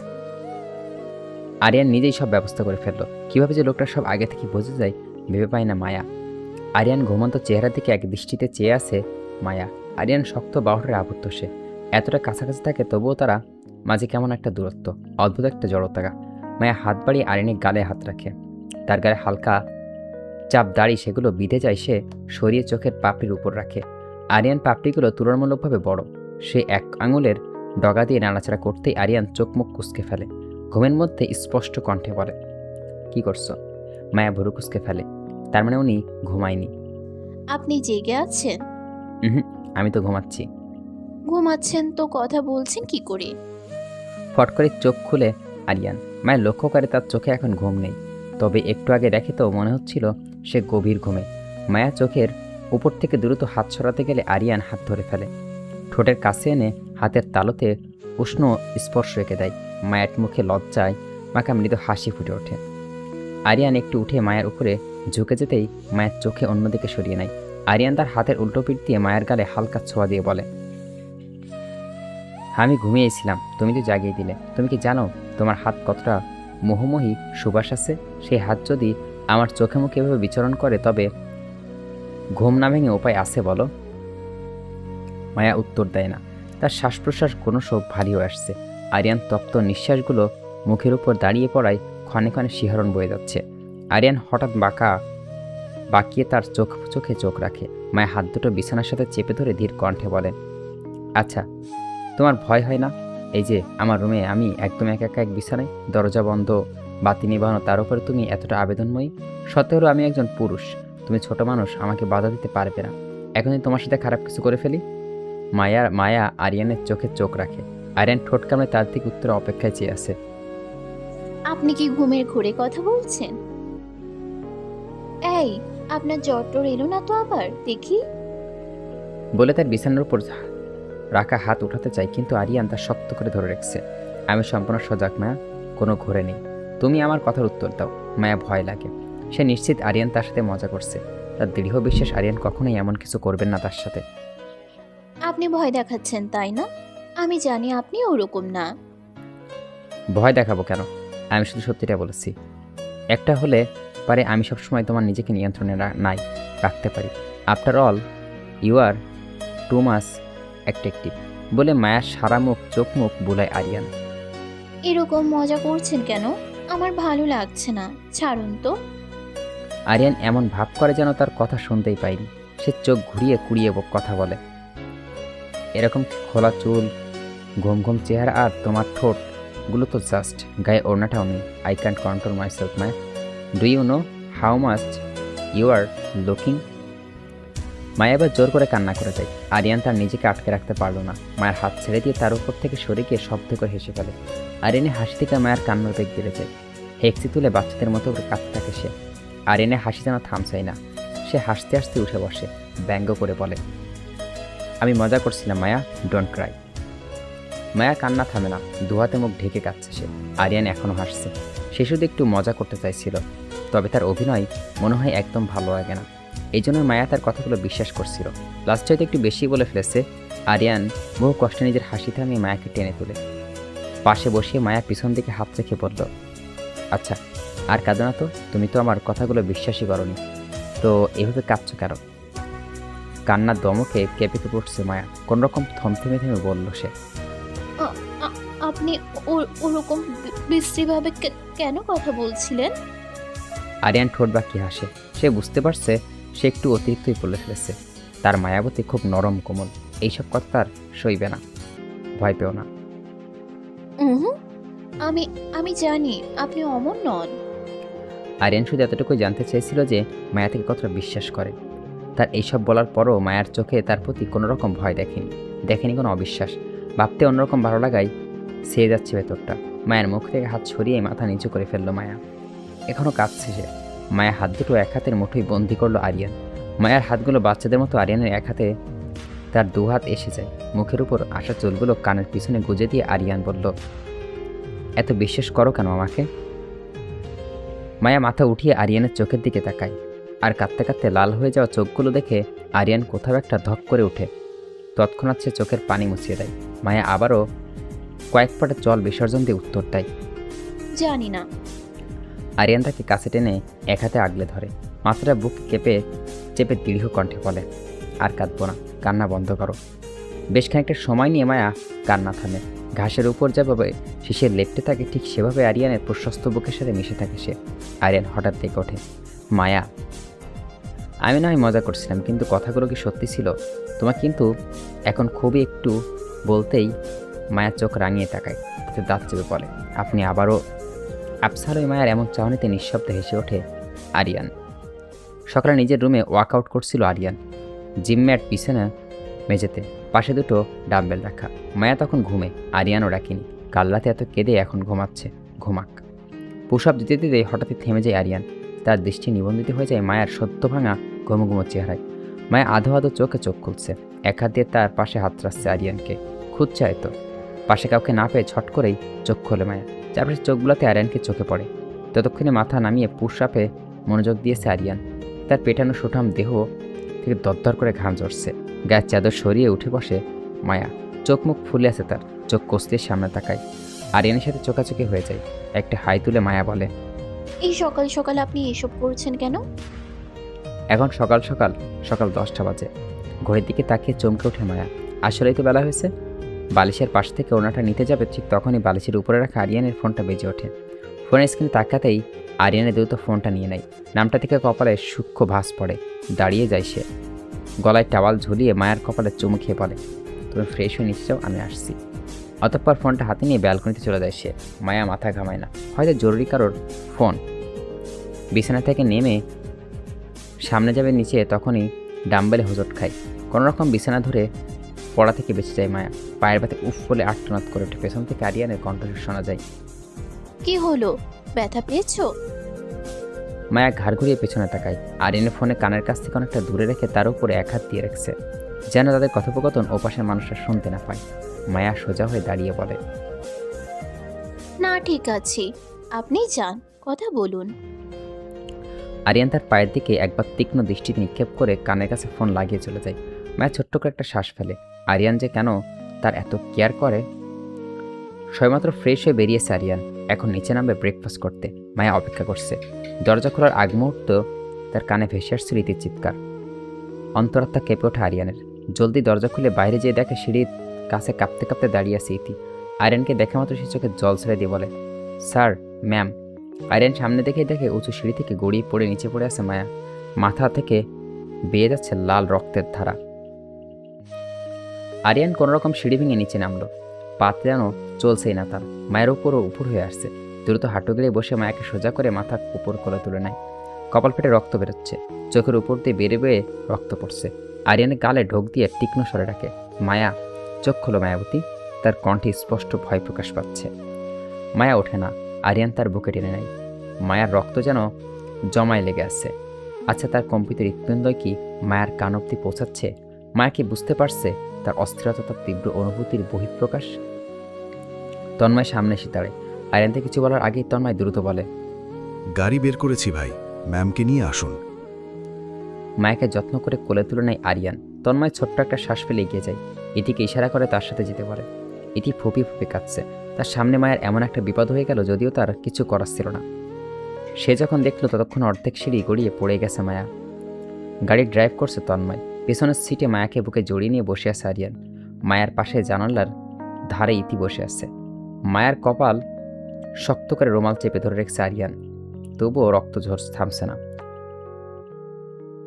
আরিয়ান নিজেই সব ব্যবস্থা করে ফেললো। কীভাবে যে লোকটা সব আগে থেকে বুঝে যায় ভেবে পায় না মায়া। আরিয়ান ঘুমন্ত চেহারা দিকে এক দৃষ্টিতে চেয়ে আছে মায়া। আরিয়ান শক্ত বাহুটারে আবদ্ধ সে। এতটা কাছাকাছি থাকে তবুও তারা মাঝে কেমন একটা দূরত্ব, অদ্ভুত একটা জড়তা। মায়া হাত বাড়িয়ে আরিয়ানের গালে হাত রাখে। তার গায়ে হালকা চাপ দাড়ি সেগুলো বিঁধে যায় সে সরিয়ে চোখের পাপড়ির উপর রাখে। আরিয়ান পাপড়িগুলো তুলনামূলকভাবে বড়। সে 1 আঙুলের ডগা দিয়ে নাড়াচাড়া করতেই আরিয়ান চোখ মুখ কুঁচকে ফেলে। ঘুমের মধ্যে স্পষ্ট কণ্ঠে বলে, কি করছো? মায়া ভুরু কুঁচকে ফেলে। তার মানে উনি ঘুমায়নি। আপনি জেগে আছেন? আমি তো ঘুমাচ্ছি। ঘুমাচ্ছেন তো কথা বলছেন কি করে? ফট করে চোখ খুলে আরিয়ান। মায়া লক্ষ্য করে তার চোখে এখন ঘুম নেই, তবে একটু আগে দেখে তো মনে হচ্ছিল সে গভীর ঘুমে। মায়া চোখের উপর থেকে দ্রুত হাত সরাতে গেলে আরিয়ান হাত ধরে ফেলে। ঠোঁটের কাছে এনে হাতের তালুতে উষ্ণ স্পর্শ রেখে দেয়। মায়ের মুখে লজ্জায় মাখা মৃদু হাসি ফুটে ওঠে। আরিয়ান একটু উঠে মায়ের উপরে ঝুঁকে যেতেই মায়ের চোখে অন্যদিকে সরিয়ে নেয়। আরিয়ান তার হাতের উল্টো পিঠ দিয়ে মায়ের গালে হালকা ছোঁয়া দিয়ে বলে, আমি ঘুমিয়েছিলাম, তুমি তো জাগিয়ে দিলে। তুমি কি জানো তোমার হাত কতটা মোহময়ী সুবাস আছে? সেই হাত যদি আমার চোখে মুখে এভাবে বিচরণ করে তবে ঘুম না ভেঙে উপায় আছে বলো? মায়া উত্তর দেয় না। তার শ্বাস প্রশ্বাস কোনো সব ভারী হয়ে আসছে। আরিয়ান তপ্ত নিঃশ্বাসগুলো মুখের উপর দাঁড়িয়ে পড়ায় ক্ষণে ক্ষণে শিহরণ বয়ে যাচ্ছে। আরিয়ান হঠাৎ বাঁকিয়ে তার চোখে চোখ রাখে। মায়া হাত দুটো বিছানার সাথে চেপে ধরে ধীর কণ্ঠে বলে, আচ্ছা তোমার ভয় হয় না? এই যে আমার রুমে আমি একদম একা এক বিছানায়, দরজা বন্ধ, বাতি নিভানো, তার উপরে তুমি এতটা আবেদনময়ী। সত্ত্বেও আমি একজন পুরুষ, তুমি ছোট মানুষ, আমাকে বাধা দিতে পারবে না। এখনই তোমার সাথে খারাপ কিছু করে ফেলি? মায়া আরিয়ানের চোখে চোখ রাখে। আরিয়ান ঠোঁট কামড়ে তার দিকে উত্তরে অপেক্ষায় চেয়ে আছে। আপনি কি ঘুমের ঘোরে কথা বলছেন? এই, আপনার জ্বর এলো না তো আবার? দেখি। বলে তার বিছানার উপর রাখা হাত উঠাতে চাই, কিন্তু আরিয়ান তা শক্ত করে ধরে রেখেছে। আমি সম্পূর্ণ সজাগ মায়া, কোনো ঘোরে নেই। তুমি আমার কথার উত্তর দাও। মায়া ভয় লাগে। সে নিশ্চিত আরিয়ান তার সাথে মজা করছে। তার দৃঢ় বিশ্বাস আরিয়ান কখনোই এমন কিছু করবেন না তার সাথে। আপনি ভয় দেখাচ্ছেন তাই না? আমি জানি আপনি ওরকম না। ভয় দেখাবো কেন? আমি শুধু সত্যিটা বলেছি। একটা হলে পারে আমি সবসময় তোমার নিজেকে নিয়ন্ত্রণে নাই রাখতে পারি। After all you are too much attractive. বলে মায়ার সারা চোখ মুখ বুলায় আরিয়ান। এরকম মজা করছেন কেন? আমার ভালো লাগছে না, ছাড়ুন তো। আরিয়ান এমন ভাব করে যেন তার কথা শুনতেই পাইনি। সে চোখ ঘুরিয়ে কুড়িয়ে কথা বলে, এরকম খোলা চুল, ঘুম ঘুম চেহারা, আর তোমার ঠোঁটগুলো তো জাস্ট। গায়ে ওড়নাটাও নেই। I can't control myself Maya. Do you know how much you are looking? Maya এবার জোর করে কান্না করে দেয়। আরিয়ান তার নিজেকে আটকে রাখতে পারল না। মায়ের হাত ছেড়ে দিয়ে তার উপর থেকে সরে গিয়ে শব্দ করে হেসে ফেলে। আরিয়ানের হাসি থেকে মায়ের কান্নার বেগ বেড়ে যায়। হেক্সি তুলে বাচ্চাদের মতো করে কাঁদতে থাকে সে। আরিয়ানের হাসি যেন থামছাই না। সে হাসতে হাসতে উঠে বসে, ব্যঙ্গ করে বলে, আমি মজা করছিলাম মায়া, ডোন্ট ক্রাই। মায়া কান্না থামে না, দুহাতে মুখ ঢেকে কাঁদছে সে। আরিয়ান এখনও হাসছে। সে শুধু একটু মজা করতে চাইছিল, তবে তার অভিনয় মনে হয় একদম ভালো লাগে না। এই জন্য মায়া তার কথাগুলো বিশ্বাস করছিল। লাস্টে হয়তো একটু বেশি বলে ফেলেছে। আরিয়ান বহু কষ্টে নিজের হাসি থামিয়ে মায়াকে টেনে তোলে। পাশে বসিয়ে মায়া পিছন দিকে হাত রেখে বলল, আচ্ছা আর কাঁদো না তো, তুমি তো আমার কথাগুলো বিশ্বাসই করনি, তো এভাবে কাঁদছো কেন? কান্নার দমকে কেঁপে কেঁপে উঠছে মায়া। কোনোরকম থেমে বলল সে, আ- আ- আপনি ওরকম বিশ্রীভাবে কেন কথা বলছিলেন? আরিয়ান ঠোঁট বাঁকিয়ে হাসে। সে বুঝতে পারছে সে একটু অতিরিক্তই বলে ফেলেছে। তার মায়াবতী খুব নরম কোমল, এইসব কথা তার সইবে না। ভয় পেও না। উহু, আমি আমি জানি আপনি অমন নন। আরিয়ান শুধু এতটুকুই জানতে চেয়েছিল যে মায়া থেকে কতটা বিশ্বাস করে। তার এইসব বলার পরও মায়ার চোখে তার প্রতি কোনো রকম ভয় দেখেনি কোনো অবিশ্বাস। ভাবতে অন্যরকম ভালো লাগায় ছেয়ে যাচ্ছে ভেতরটা। মায়ের মুখ থেকে হাত সরিয়ে মাথা নিচু করে ফেললো মায়া। এখনও কাঁদছে সে। মায়া হাত দুটো এক হাতের মুঠোই বন্দি করলো আরিয়ান। মায়ার হাতগুলো বাচ্চাদের মতো আরিয়ানের এক হাতে, তার দু হাত এসে যায় মুখের উপর আসা চুলগুলো কানের পিছনে গুজে দিয়ে আরিয়ান বলল, এত বিশ্বাস করো কেন আমাকে? মায়া মাথা উঠিয়ে আরিয়ানের চোখের দিকে তাকায়, আর কাঁদতে কাঁদতে লাল হয়ে যাওয়া চোখগুলো দেখে আরিয়ান কোথাও একটা ধক করে ওঠে। তৎক্ষণাৎ সে চোখের পানি মুছিয়ে দেয়। মায়া আবারও কয়েক ফোঁটা জল বিসর্জন দিয়ে উত্তর দেয়, জানি না। আরিয়ান তাকে কাছে টেনে এক হাতে আগলে ধরে, মাথাটা বুক চেপে দৃঢ় কণ্ঠে বলে, আর কাঁদবো না, কান্না বন্ধ করো। বেশ খানিকটা সময় নিয়ে মায়া কান্না থামে। ঘাসের উপর যেভাবে শিশের লেপ্টে থাকে ঠিক সেভাবে আরিয়ানের প্রশস্ত বুকের সাথে মিশে থাকে সে। আরিয়ান হঠাৎ দেখে ওঠে, মায়া, আমি না হয় মজা করছিলাম, কিন্তু কথাগুলো কি সত্যি ছিল? তোমার কিন্তু এখন খুবই একটু বলতেই মায়ার চোখ রাঙিয়ে তাকায়, তাতে দাঁত চেপে বলে, আপনি আবারও? আফসারই মায়ের এমন চাহনিতে নিঃশব্দে হেসে ওঠে আরিয়ান। সকালে নিজের রুমে ওয়ার্কআউট করছিল আরিয়ান। জিম ম্যাট পিছনে মেঝেতে, পাশে দুটো ডাম্বেল রাখা। মায়া তখন ঘুমে, আরিয়ানও ডাকিনি। কাল রাতে এত কেঁদে এখন ঘুমাচ্ছে, ঘুমাক। পুশ আপ দিতে দিতে হঠাৎই থেমে যায় আরিয়ান। তার দৃষ্টি নিবন্ধিত হয়ে যায় মায়ার সদ্য ভাঙা ঘুমো চেহারায়। মায়া আধো আধো চোখে চোখ খুলছে, এক হাত দিয়ে তার পাশে হাত রাখছে আরিয়ানকে। খুঁজছে হয়তো, পাশে কাউকে না পেয়ে ছট করেই চোখ খোলে মায়া। চারপাশে চোখগুলোতে আরিয়ানকে চোখে পড়ে। ততক্ষণে মাথা নামিয়ে পুশ আপে মনোযোগ দিয়েছে আরিয়ান। তার পেটানো সুঠাম দেহ থেকে দরদর করে ঘাম ঝরছে। গায়ের চাদর সরিয়ে উঠে বসে মায়া। চোখ মুখ ফুলে আছে তার, চোখ কষলে সামনে তাকায়। আরিয়ানের সাথে চোখাচোখি হয়ে যায়। একটা হাই তুলে মায়া বলে, এই সকাল সকাল আপনি এসব করছেন কেন? এখন সকাল 10টা বাজে। ঘড়ির দিকে তাকিয়ে চমকে ওঠে মায়া। আসলেই তো বেলা হয়েছে। বালিশের পাশ থেকে ওনাটা নিতে যাবে, ঠিক তখনই বালিশের উপরে রাখা আরিয়ানের ফোনটা বেজে ওঠে। ফোনের স্ক্রিনে তাকাতেই আরিয়ানের দ্রুত ফোনটা নিয়ে নেয়। নামটা থেকে কপালে সূক্ষ্ম ভাঁজ পড়ে। দাঁড়িয়ে যায় সে, গলায় টাওয়াল ঝুলিয়ে মায়ের কপালে চুমু খেয়ে বলে, তুমি ফ্রেশ হয়ে নিচে যাও, আমি আসছি। অতঃপর ফোনটা হাতে নিয়ে ব্যালকনিতে চলে যায় সে। মায়া মাথা ঘামায় না, হয়তো জরুরি কারোর ফোন। বিছানা থেকে নেমে সামনে যাবে নিচে, তখনই ডাম্বেলে হোঁচট খায়। কোনোরকম বিছানা ধরে পড়া থেকে বেঁচে যায় মায়া। পায়ের ব্যথা উফ বলে আর্তনাদ করে ওঠে। পেছন থেকে আরিয়ানের কণ্ঠস্বর শোনা যায়, কি হলো, ব্যথা পেয়েছো? মায়া ঘাড় ঘুরিয়ে পেছনে তাকায়। আরিয়ানের ফোনে কানের কাছ থেকে অনেকটা দূরে রেখে তার উপরে এক হাত দিয়ে রাখছে, যেন তাদের কথোপকথন ওপাশের মানুষরা শুনতে না পায়। মায়া সোজা হয়ে দাঁড়িয়ে বলে, না ঠিক আছে, আপনি যান, কথা বলুন। আরিয়ান তার পায়ের দিকে একবার তীক্ষ্ণ দৃষ্টিতে নিক্ষেপ করে কানের কাছে ফোন লাগিয়ে চলে যায়। মায়া ছোট্ট করে একটা শ্বাস ফেলে। আরিয়ান যে কেন তার এত কেয়ার করে। সবেমাত্র ফ্রেশ হয়ে বেরিয়েছে আরিয়ান, এখন নিচে নামবে ব্রেকফাস্ট করতে। মায়া অপেক্ষা করছে। দরজা খোলার আগ মুহূর্ত তার কানে ভেসে আসছে রীতির চিৎকার। অন্তরাত্মা কেঁপে ওঠে আরিয়ানের। জলদি দরজা খুলে বাইরে যেয়ে দেখে সিঁড়ির কাছে কাঁপতে কাঁপতে দাঁড়িয়ে আছে ইতি। আরিয়ানকে দেখা মাত্র সে চোখে জল ছেড়ে দিয়ে বলে, স্যার, ম্যাম। আরিয়ান সামনে দেখে উঁচু সিঁড়ি থেকে গড়িয়ে পড়ে নিচে পড়ে আছে মায়া। মাথা থেকে বেয়ে যাচ্ছে লাল রক্তের ধারা। আরিয়ান কোনোরকম সিঁড়ি ভেঙে নিচে নামলো। পাতে যেন চলছেই না তার। মায়ের উপরও উপর হয়ে আসছে। দ্রুত হাঁটু গেড়ে বসে মায়াকে সোজা করে মাথা উপর কোলে তুলে নেয়। কপাল ফেটে রক্ত বেরোচ্ছে, চোখের উপর দিয়ে বেড়ে বেয়ে রক্ত পড়ছে। আরিয়ানের গালে ঢোক দিয়ে তীক্ষ্ণ স্বরে ডাকে, মায়া। চোখ খোলো মায়াবতী। তার কণ্ঠে স্পষ্ট ভয় প্রকাশ পাচ্ছে। মায়া ওঠে না। আরিয়ান তার বুকে টেনে নেয়। মায়ার রক্ত যেন জমায় লেগে আছে। আচ্ছা, তার কম্পিত হৃৎপিণ্ডই কি মায়ার কান অবধি পৌঁছাচ্ছে? মায়া কি বুঝতে পারছে তার অস্থিরতা, তার তীব্র অনুভূতির বহিঃপ্রকাশ? তন্ময় সামনে এসে দাঁড়ায়। আরিয়ানকে কিছু বলার আগেই তন্ময় দ্রুত বলে, গাড়ি বের করেছি ভাই, ম্যামকে নিয়ে আসুন। মায়াকে যত্ন করে কোলে তুলে নেয় আরিয়ান। তন্ময় ছোট্ট একটা শ্বাস ফেলে এগিয়ে যায়। ইতিকে ইশারা করে তার সাথে যেতে পারে। ইতি ফুপিয়ে ফুপিয়ে কাঁদছে। তার সামনে মায়ের এমন একটা বিপদ হয়ে গেল, যদিও তার কিছু করার ছিল না। সে যখন দেখলো ততক্ষণ অর্ধেক সিঁড়ি গড়িয়ে পড়ে গেছে মায়া। গাড়ি ড্রাইভ করছে তন্ময়। পেছনের সিটে মায়াকে বুকে জড়িয়ে নিয়ে বসে আছে আরিয়ান। মায়ার পাশে জানালার ধারে ইতি বসে আছে। মায়ার কপাল শক্ত করে রুমাল চেপে ধরে রেখেছে আরিয়ান। তবুও রক্ত থামছে না।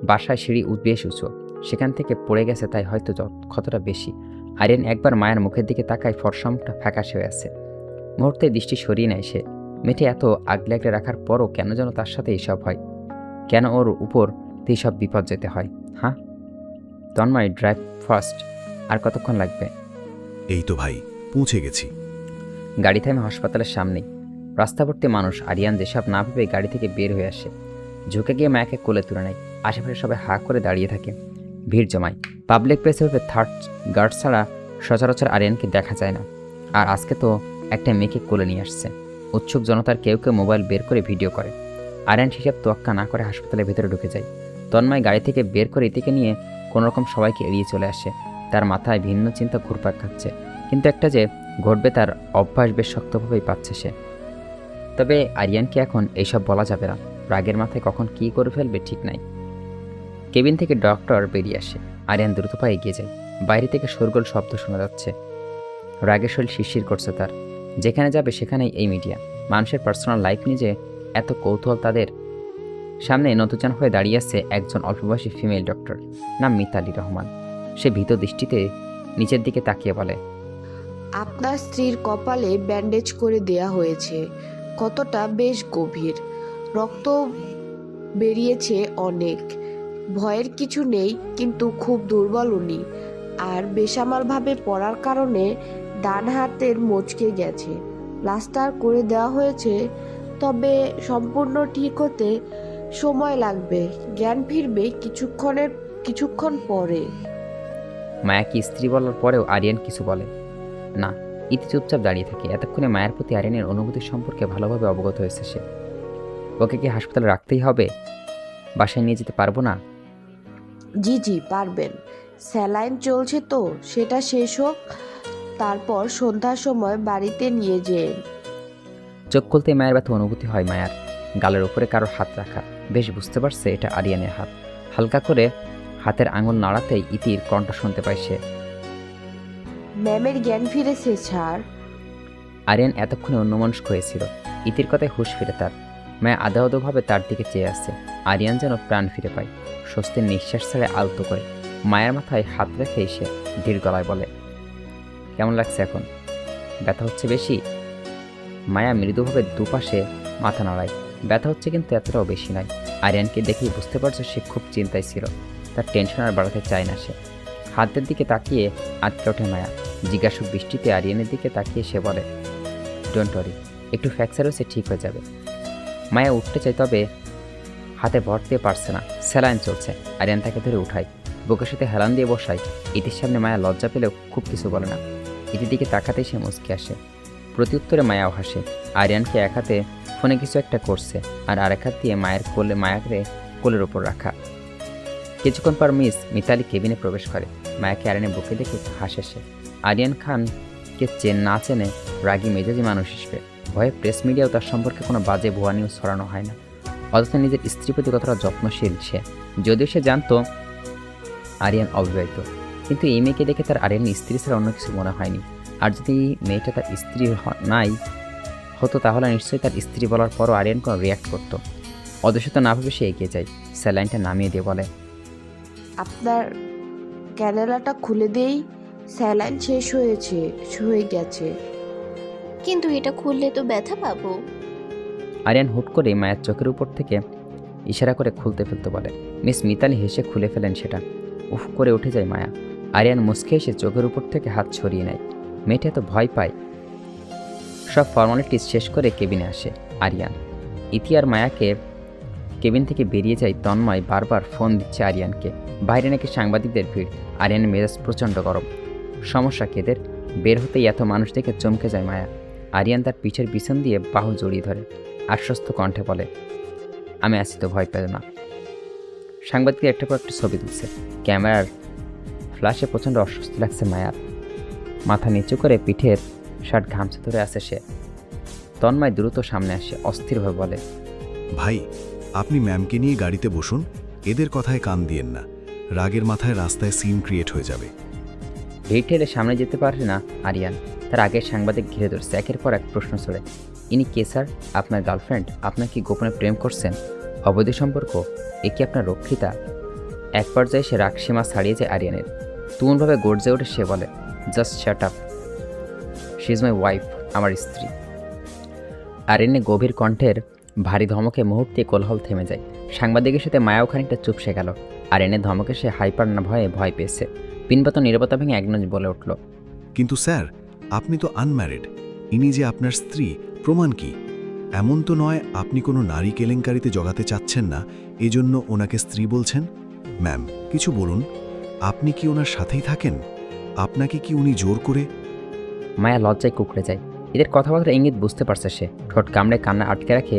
বাসায় সিঁড়ি বেশ উঁচু, সেখান থেকে পড়ে গেছে তাই হয়তো ক্ষতটা বেশি। আরিয়ান একবার মায়ের মুখের দিকে তাকায়, ফর্সা মুখটা ফ্যাকাশে হয়ে আছে। মুহূর্তে দৃষ্টি সরিয়ে নেয় সে। মেয়েটি এত আগলে আগলে রাখার পরও কেন যেন তার সাথে এইসব হয়, কেন ওর উপর দিয়ে সব বিপদ যেতে হয়। হ্যাঁ, তন্ময় ড্রাইভ ফার্স্ট। আর কতক্ষণ লাগবে? এই তো ভাই, পৌঁছে গেছি। গাড়ি থামে হাসপাতালের সামনেই। রাস্তা ভর্তি মানুষ। আরিয়ান যেসব না ভেবে গাড়ি থেকে বের হয়ে আসে, ঝুঁকে গিয়ে মায়াকে কোলে তুলে নেয়। আশেপাশে সবাই হাঁ করে দাঁড়িয়ে থাকে, ভিড় জমায়। পাবলিক প্লেসে ভেবে থার্ড গার্ড ছাড়া সচরাচর আরিয়ানকে দেখা যায় না। আর আজকে তো একটা মেয়েকে কোলে নিয়ে আসছে। উৎসুক জনতার কেউ কেউ মোবাইল বের করে ভিডিও করে। আরিয়ান হিসাব তোয়াক্কা না করে হাসপাতালের ভেতরে ঢুকে যায়। তন্ময় গাড়ি থেকে বের করে ইতিকে নিয়ে কোনোরকম সবাইকে এড়িয়ে চলে আসে। তার মাথায় ভিন্ন চিন্তা ঘুরপাক খাচ্ছে, কিন্তু একটা যে ঘটবে তার অভ্যাস বেশ শক্তভাবেই পাচ্ছে সে। তবে আরিয়ানকে এখন এইসব বলা যাবে না। রাগের মাথায় কখন কী করে ফেলবে ঠিক নাই। কেবিন থেকে ডক্টর বেরিয়ে আসে। আরিয়ান দ্রুত পায়ে এগিয়ে যায়। বাইরে থেকে শোরগোল শব্দ শোনা যাচ্ছে। রাগের শরীর শিরশির করছে তার। যেখানে যাবে সেখানেই এই মিডিয়া, মানুষের পার্সোনাল লাইফ নিয়ে যে এত কৌতূহল তাদের। সামনে নতুন হয়ে দাঁড়িয়ে আছে একজন অল্পবয়সী ফিমেল ডক্টর, নাম মিতালি রহমান। সে ভীত দৃষ্টিতে নিচের দিকে তাকিয়ে বলে, আপনার স্ত্রীর কপালে ব্যান্ডেজ করে দেয়া হয়েছে। কতটা বেশ গভীর, রক্ত বেরিয়েছে অনেক। ভয়ের কিছু নেই, কিন্তু খুব দুর্বল উনি। আর বেসামালভাবে পড়ার কারণে ডান হাতের মচকে গেছে। প্লাস্টার করে দেওয়া হয়েছে, তবে সম্পূর্ণ ঠিক হতে সময় লাগবে। জ্ঞান ফিরবে কিছুক্ষণ পরে। মায়াকে স্ত্রী বলার পরেও আরিয়ান কিছু বলে না। ইতি চুপচাপ দাঁড়িয়ে থাকে। এতক্ষণে মায়ের প্রতি আরিয়ানের অনুভূতির সম্পর্কে ভালোভাবে অবগত হয়েছে সে। ওকে কি হাসপাতালে রাখতেই হবে? বাসায় নিয়ে যেতে পারবো না? জি পারবেন। স্যালাইন চলছে তো, সেটা শেষ হোক, তারপর সন্ধ্যার সময় বাড়িতে নিয়ে যেন। চোখ খুলতে মায়ের ব্যথা অনুভূতি হয় মায়ার। গালের উপরে কারোর হাত রাখা, বেশ বুঝতে পারছে এটা আরিয়ানের হাত। হালকা করে হাতের আঙুল নাড়াতেই ইতির কণ্ঠ শুনতে পায় সে। ম্যামের জ্ঞান ফিরেছে স্যার। আরিয়ান এতক্ষণে অন্যমনস্ক হয়েছিল। ইতির কথায় হুঁশ ফিরে তার। মায়া আদৌভাবে তার দিকে চেয়ে আসছে। আরিয়ান যেন প্রাণ ফিরে পায়, স্বস্তির নিঃশ্বাস ছেড়ে আলতো করে মায়ের মাথায় হাত রেখে এসে ধীর গলায় বলে, কেমন লাগছে এখন? ব্যথা হচ্ছে বেশি? মায়া মৃদুভাবে দুপাশে মাথা নাড়ায়। ব্যথা হচ্ছে, কিন্তু এতটাও বেশি নয়। আরিয়ানকে দেখেই বুঝতে পারছে সে খুব চিন্তায় ছিল। তার টেনশন আর বাড়াতে চায় না সে। হাতের দিকে তাকিয়ে আটকে ওঠে মায়া। জিজ্ঞাসু দৃষ্টিতে আরিয়ানের দিকে তাকিয়ে সে বলে, ডোন্ট ওয়ারি, একটু ফ্র্যাকচার হয়েছে, ঠিক হয়ে যাবে। মায়া উঠতে চায়, তবে হাতে ভর দিয়ে পারছে না। স্যালাইন চলছে। আরিয়ান তাকে ধরে উঠায়, বুকের সাথে হেলান দিয়ে বসায়। ইতির সামনে মায়া লজ্জা পেলেও খুব কিছু বলে না। ইতির দিকে তাকাতেই সে মুচকে আসে। প্রত্যুত্তরে মায়াও হাসে। আরিয়ানকে এক হাতে ফোনে কিছু একটা করছে, আর আরেক হাত দিয়ে মায়াকে কোলের ওপর রাখা। কিছুক্ষণ পর মিতালি কেবিনে প্রবেশ করে। মায়াকে আরিয়ানের বুকে দেখে হাসে সে। আরিয়ান খানকে না চেনে রাগী মেজাজি মানুষ হিসেবে। ভয়ে প্রেস মিডিয়াও তার সম্পর্কে কোনো বাজে ভুয়া নিউজ ছড়ানো হয় না। অথচ নিজের স্ত্রীর প্রতি কতটা যত্নশীল সে। যদিও সে জানতো আরিয়ান অবিবাহিত, কিন্তু এই মেয়েকে দেখে তার আরিয়ানের স্ত্রী ছাড়া অন্য কিছু মনে হয়নি। আর যদি মেয়েটা তার স্ত্রী নাই হতো, তাহলে নিশ্চয়ই তার স্ত্রী বলার পরও আরিয়ান কোনো রিয়াক্ট করতো। অদৃশ্য না ভেবে সে এগিয়ে যায়। স্যালাইনটা নামিয়ে দিয়ে বলে, আপনার ক্যানেলাটা খুলে দেই। স্যালাইন শেষ হয়ে গেছে। কিন্তু এটা খুললে তো ব্যথা পাবো। আরিয়ান হুট করে মায়ের চোখের উপর থেকে ইশারা করে খুলতে ফেলতে বলে। মিস মিতালি হেসে খুলে ফেলেন সেটা। উফ করে উঠে যায় মায়া। আরিয়ান মুচকে এসে চোখের উপর থেকে হাত ছড়িয়ে নেয়। মেয়েটা এত ভয় পায়। সব ফর্মালিটিস শেষ করে কেবিনে আসে আরিয়ান। ইতি আর মায়াকে কেবিন থেকে বেরিয়ে যায়। তন্ময় বারবার ফোন দিচ্ছে আরিয়ানকে। বাইরে নাকি সাংবাদিকদের ভিড়। আরিয়ানের মেজাজ প্রচণ্ড গরম। সমস্যা কেদের? বের হতেই এত মানুষ দেখে চমকে যায় মায়া। আরিয়ান তার পিঠের পিছন দিয়ে বাহু জড়িয়ে ধরে আশ্বস্ত কণ্ঠে বলে, আমি আছি তো, ভয় পেল না। সাংবাদিকদের একটা পর একটা ছবি তুলছে। ক্যামেরার ফ্ল্যাশে প্রচণ্ড অস্বস্তি লাগছে মায়ার। মাথা নিচু করে পিঠের শার্ট ঘামছে ধরে আছে সে। তন্ময় দ্রুত সামনে আসে, অস্থিরভাবে বলে, ভাই, আপনি ম্যামকে নিয়ে গাড়িতে বসুন। এদের কথায় কান দিয়েন না, রাগের মাথায় রাস্তায় সিন ক্রিয়েট হয়ে যাবে। ভিড় ঠেলে সামনে যেতে পারে না আরিয়ান। তার আগের সাংবাদিক ঘিরে ধরছে, একের পর এক প্রশ্ন ছড়ে। ইনি কে স্যার? আপনার গার্লফ্রেন্ড? আপনার কি গোপনে প্রেম করছেন? অবৈধ সম্পর্ক? এ কি আপনার রক্ষিতা? এক পর্যায়ে সে রাগ সীমা ছাড়িয়ে যায় আরিয়ানের। তুমুলভাবে গর্জে ওঠে সে বলে, just shut up, she is my wife, আমার স্ত্রী। আরিয়ানের গভীর কণ্ঠের ভারী ধমকে মুহূর্তে কোলাহল থেমে যায়। সাংবাদিকের সাথে মায়াও খানিকটা চুপসে গেল। আরিয়ানের ধমকে সে হাইপার না ভয় পেয়েছে। পিনপাত নীরবতা ভেঙে একনজ বলে উঠল, কিন্তু স্যার, আপনি তো আনম্যারিড। ইনি যে আপনার স্ত্রী, প্রমাণ কি? এমন তো নয় আপনি কোনো নারী কেলেঙ্কারিতে জগাতে চাচ্ছেন না, এজন্য ওনাকে স্ত্রী বলছেন। ম্যাম, কিছু বলুন। আপনি কি ওনার সাথেই থাকেন? আপনাকে কি উনি জোর করে? মায়া লজ্জায় কুকড়ে যায়। এদের কথাবার্তা ইঙ্গিত বুঝতে পারছে সে। ঠোঁট কামড়ে কান্না আটকে রাখে,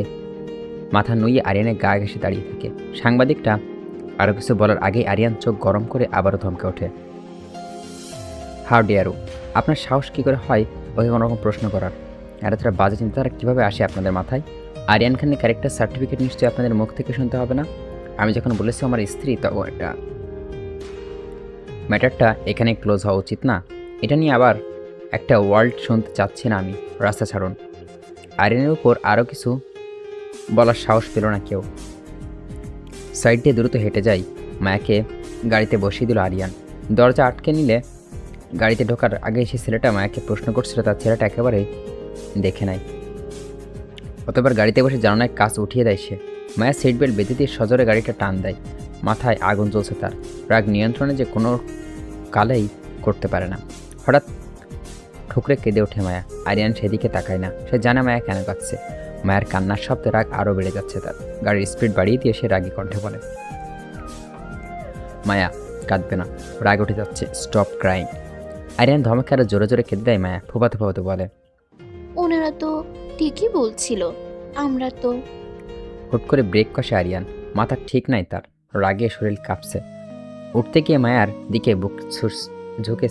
মাথা নুইয়ে আরিয়ানের গা ঘেঁষে দাঁড়িয়ে থাকে। সাংবাদিকটা আরও কিছু বলার আগেই আরিয়ান চোখ গরম করে আবারও ধমকে ওঠে, হাউ ডেয়ারু, আপনার সাহস কী করে হয় ওকে কোনো রকম প্রশ্ন করার? আর এতটা বাজে চিন্তাধারা কীভাবে আসে আপনাদের মাথায়? আরিয়ান খানের ক্যারেক্টার সার্টিফিকেট নিশ্চয়ই আপনাদের মুখ থেকে শুনতে হবে না? আমি যখন বলেছি আমার স্ত্রী, তখন এটা ম্যাটারটা এখানে ক্লোজ হওয়া উচিত না? এটা নিয়ে আবার একটা ওয়ার্ল্ড শুনতে চাচ্ছি না আমি। রাস্তা ছাড়ুন। আরিয়ানের উপর আরও কিছু বলার সাহস পেল না কেউ। সাইড দিয়ে দ্রুত হেঁটে যাই। মায়াকে গাড়িতে বসিয়ে দিল আরিয়ান। দরজা আটকে নিলে গাড়িতে ঢোকার আগে সে ছেলেটা মায়াকে প্রশ্ন করছিল, তার ছেলেটা একেবারে দেখে নাই। অতবার গাড়িতে বসে জানালায় কাজ উঠিয়ে দেয় সে। মায়া সিট বেল্ট বেঁধে দিয়ে সজোরে গাড়িটা টান দেয়। মাথায় আগুন জ্বলছে তার। রাগ নিয়ন্ত্রণে যে কোনো কালেই করতে পারে না। হঠাৎ ঠুকরে কেঁদে ওঠে মায়া। আরিয়ান সেদিকে তাকায় না। সে জানে মায়া কেন কাঁদছে। মায়ের কান্নার শব্দে রাগ আরও বেড়ে যাচ্ছে তার। গাড়ির স্পিড বাড়িয়ে দিয়ে সে রাগী কণ্ঠে বলে, মায়া কাঁদবে না, রাগ উঠে যাচ্ছে, স্টপ ক্রাইং। আরিয়ান ধমকে আরও জোরে জোরে কেঁদে দেয়। মায়া ফোপাতে ফোপাতে বলে, ওনারা তো ঠিকই বলছিল, আমরা তো। হুট করে ব্রেক কষে আরিয়ান। মাথা ঠিক নাই তার। রাগে শরীর কাঁপছে। উঠতে গিয়ে মায়ার দিকে বুক ঝুঁকে